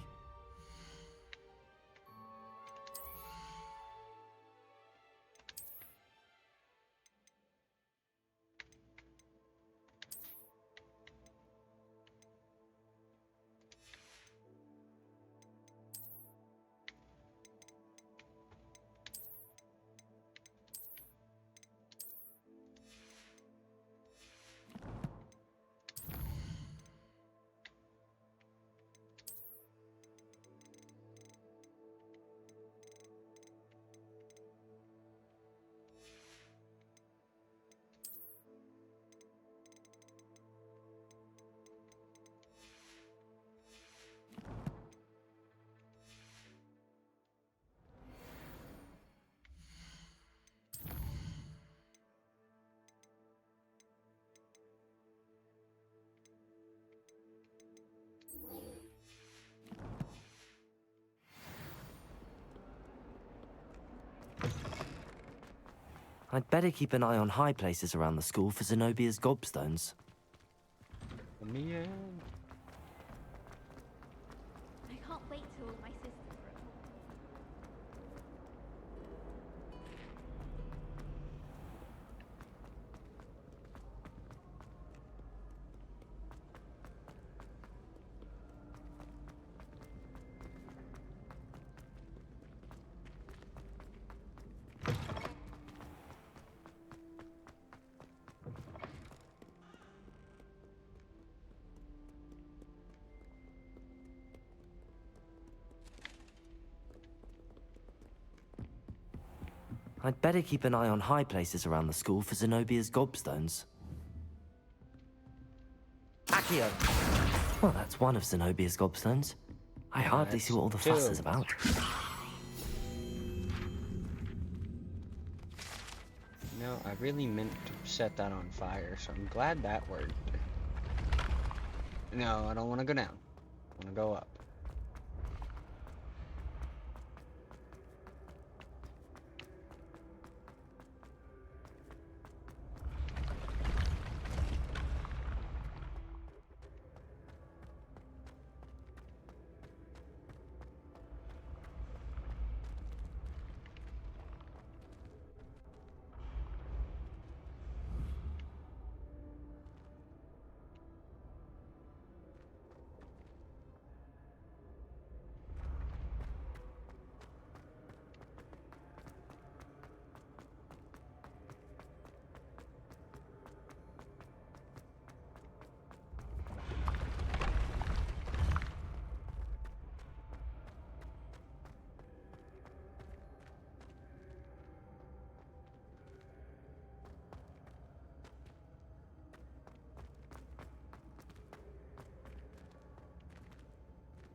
I'd better keep an eye on high places around the school for Zenobia's gobstones. Yeah. I can't wait till all my sisters are at home. I'd better keep an eye on high places around the school for Zenobia's gobstones. Accio! Well, that's one of Zenobia's gobstones. I hardly see what all the fuss is about. No, I really meant to set that on fire, so I'm glad that worked. No, I don't want to go down. I want to go up.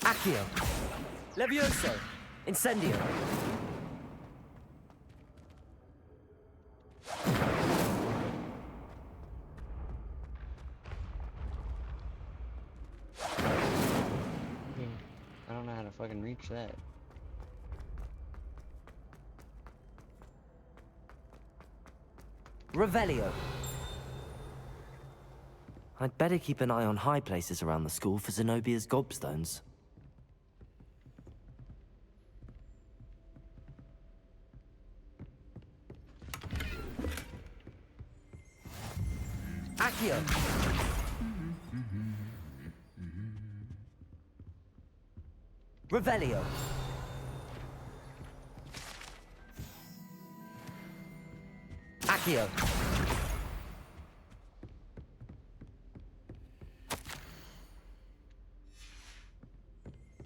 Accio! Levioso! Incendio! I don't know how to fucking reach that. Revelio! I'd better keep an eye on high places around the school for Zenobia's gobstones. Accio! Revelio! Accio!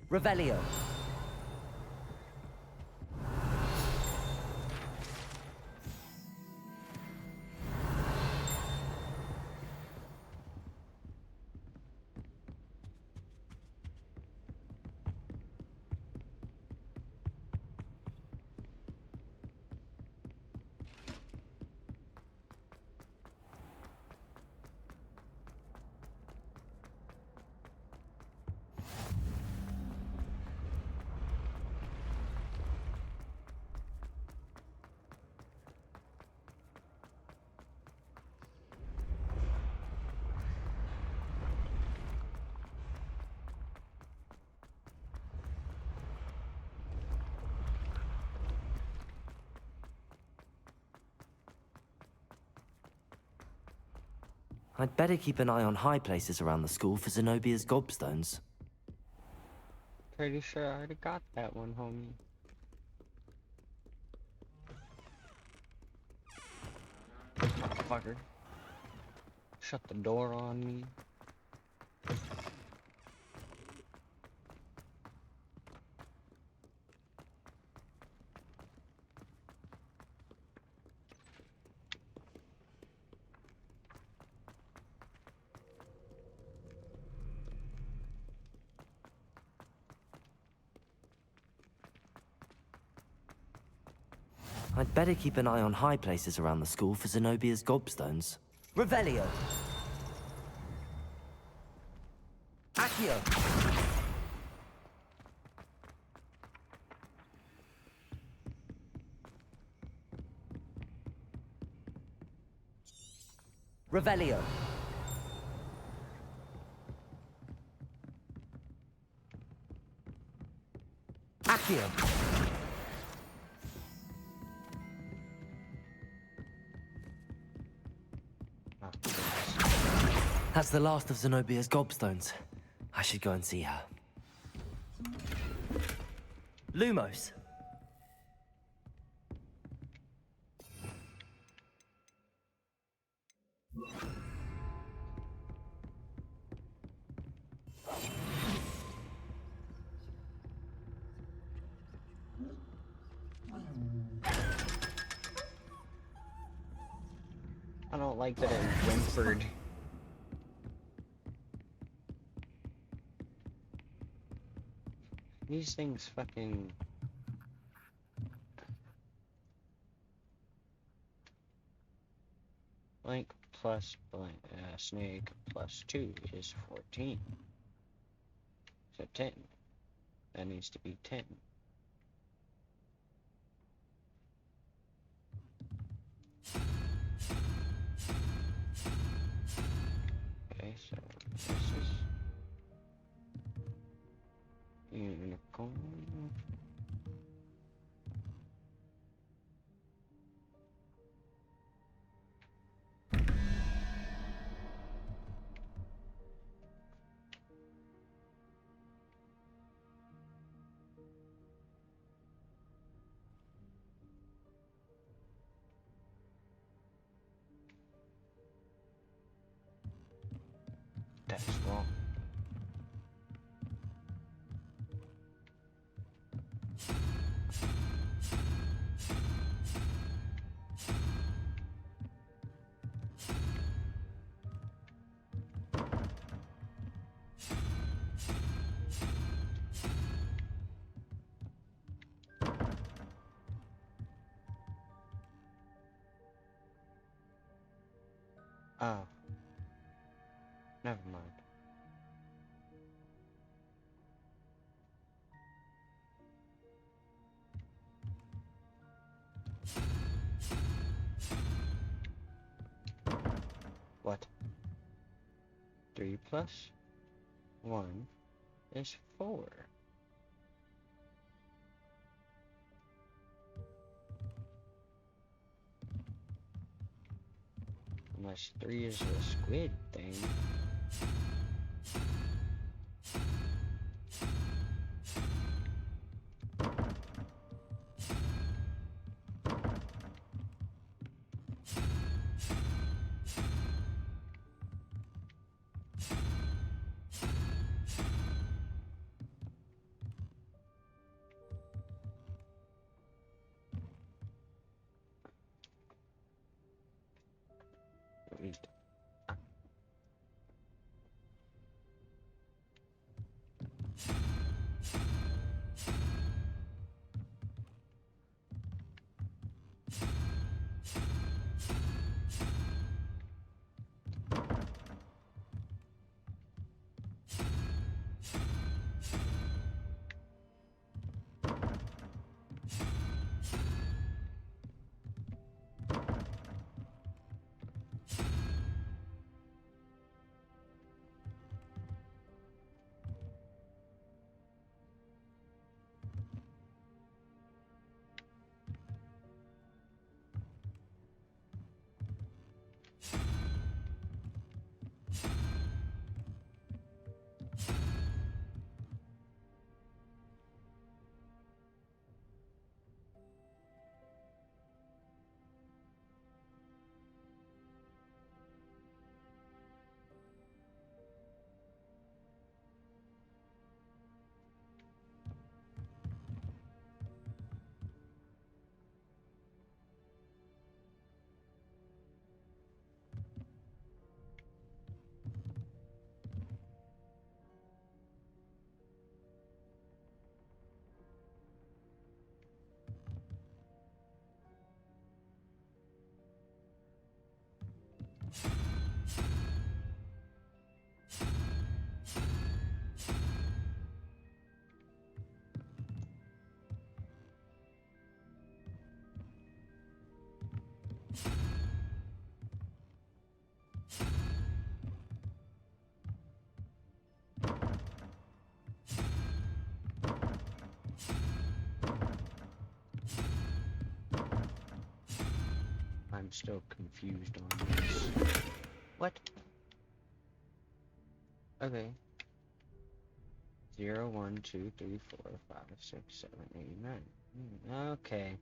Revelio! I'd better keep an eye on high places around the school for Zenobia's gobstones. Pretty sure I already got that one, homie. Motherfucker. Shut the door on me. I'd better keep an eye on high places around the school for Zenobia's gobstones. Revelio! Accio! Revelio. Accio. That's the last of Zenobia's gobstones. I should go and see her. Lumos. I don't like that it whimpered. These things fucking... Blank plus blank, snake plus 2 is 14. So 10. That needs to be 10. Okay, so this is unicorn. That's wrong. Oh. Never mind. What? 3 plus 1 is 4. Unless 3 is a squid thing. Wait. I'm still confused on this. What? Okay. 0, 1, 2, 3, 4, 5, 6, 7, 8, 9. Okay.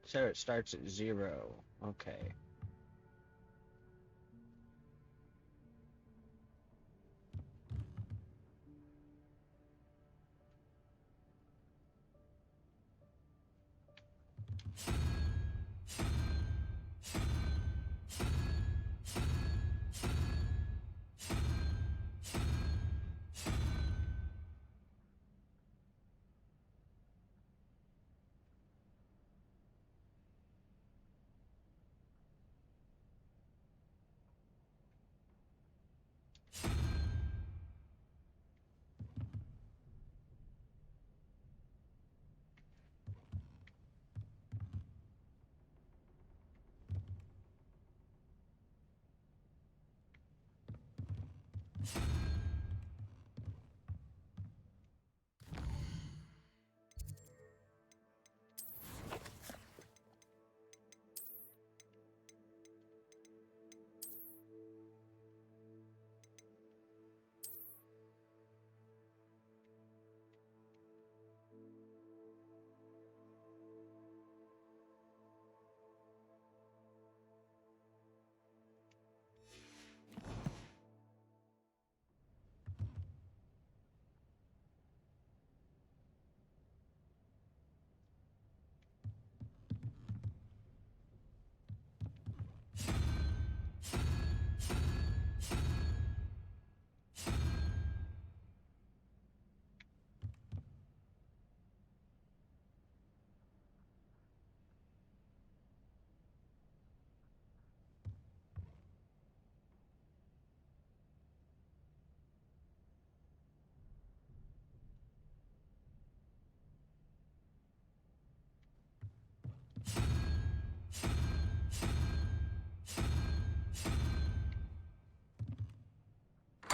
So it starts at 0. Okay.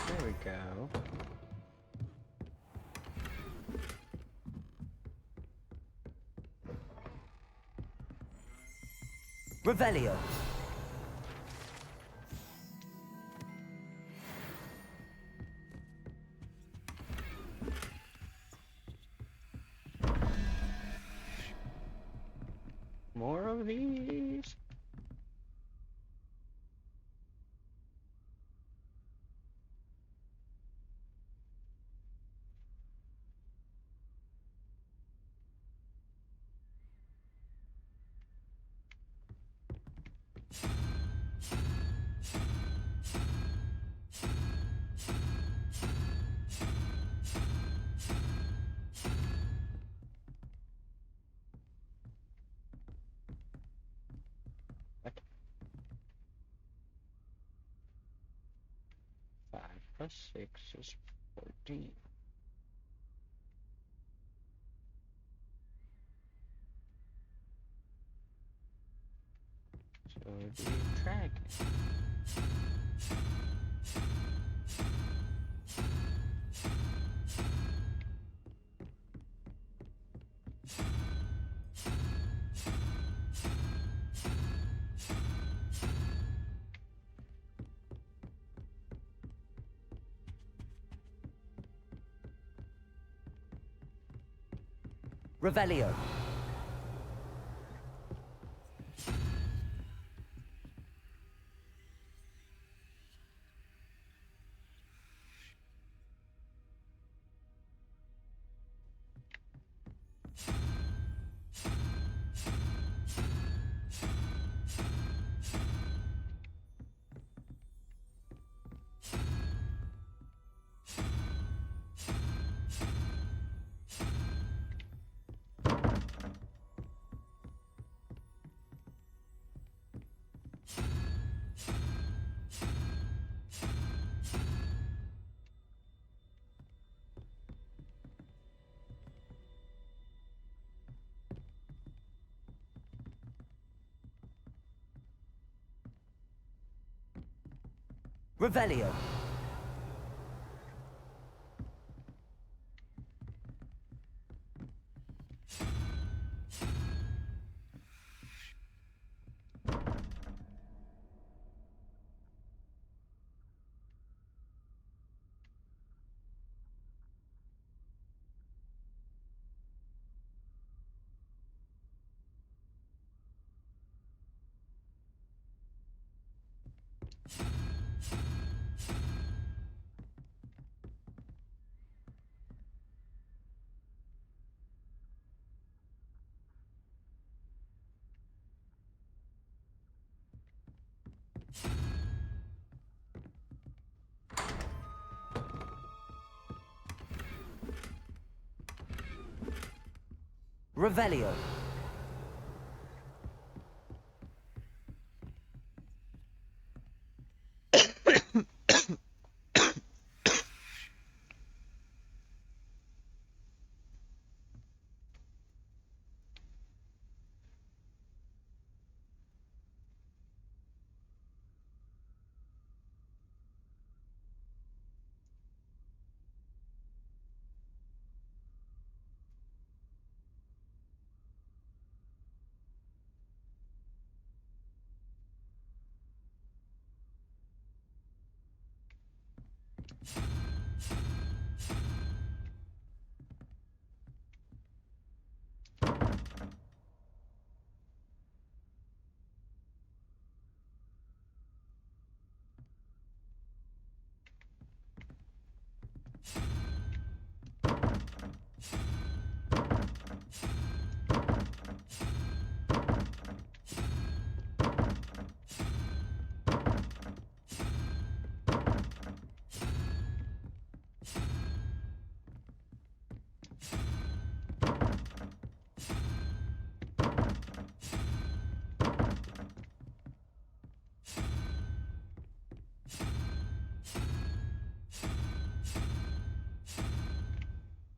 There we go. Revelio. More of these. What? 5 plus 6 is 14. So the dragon. Revelio. Revelio. Revelio.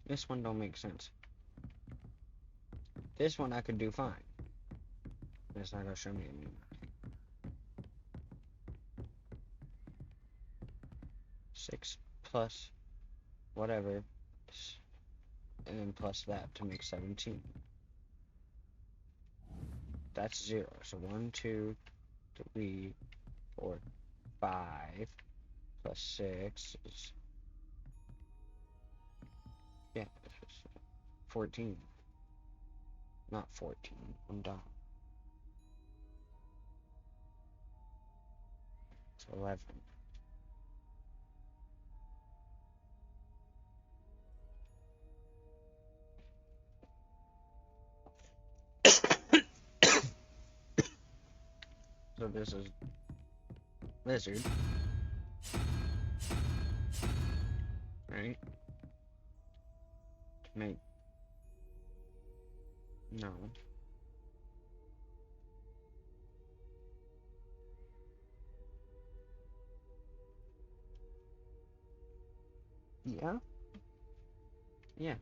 This one don't make sense. This one I could do fine. It's not gonna show me anymore. 6 plus whatever, and then plus that to make 17. That's 0. So 1, 2, 3, 4, 5 plus 6 is 14. Not 14. I'm dumb. It's 11. So this is lizard, right? Make no. Yeah. Yeah.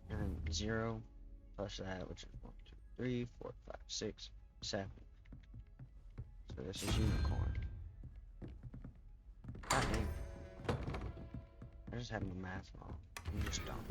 And 0 plus that, which is 1, 2, 3, 4, 5, 6, 7. So this is unicorn. God dang. I just had my math wrong. I'm just dumb.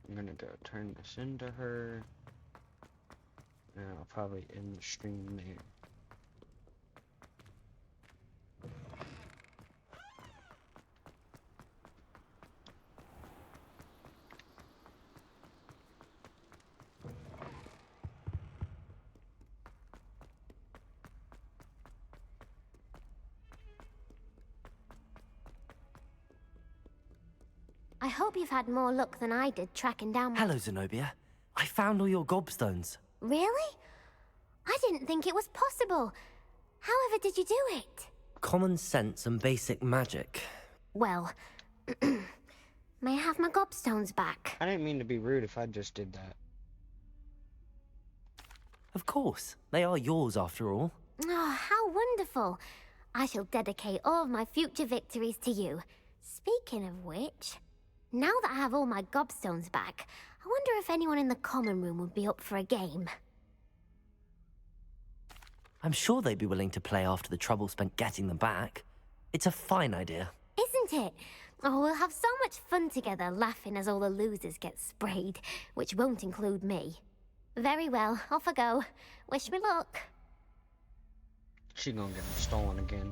I'm gonna go turn this into her. And I'll probably end the stream there. I hope you've had more luck than I did tracking down my... Hello, Zenobia. I found all your gobstones. Really? I didn't think it was possible. However did you do it? Common sense and basic magic. Well, may I have my gobstones back? I didn't mean to be rude if I just did that. Of course. They are yours after all. Oh, how wonderful. I shall dedicate all of my future victories to you. Speaking of which, now that I have all my gobstones back, I wonder if anyone in the common room would be up for a game. I'm sure they'd be willing to play after the trouble spent getting them back. It's a fine idea. Isn't it? Oh, we'll have so much fun together, laughing as all the losers get sprayed, which won't include me. Very well, off I go. Wish me luck. She gonna get them stolen again.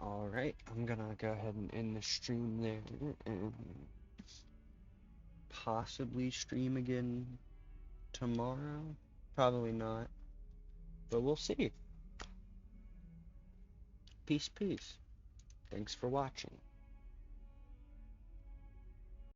Alright, I'm gonna go ahead and end the stream there and possibly stream again tomorrow. Probably not, but we'll see. Peace, peace. Thanks for watching.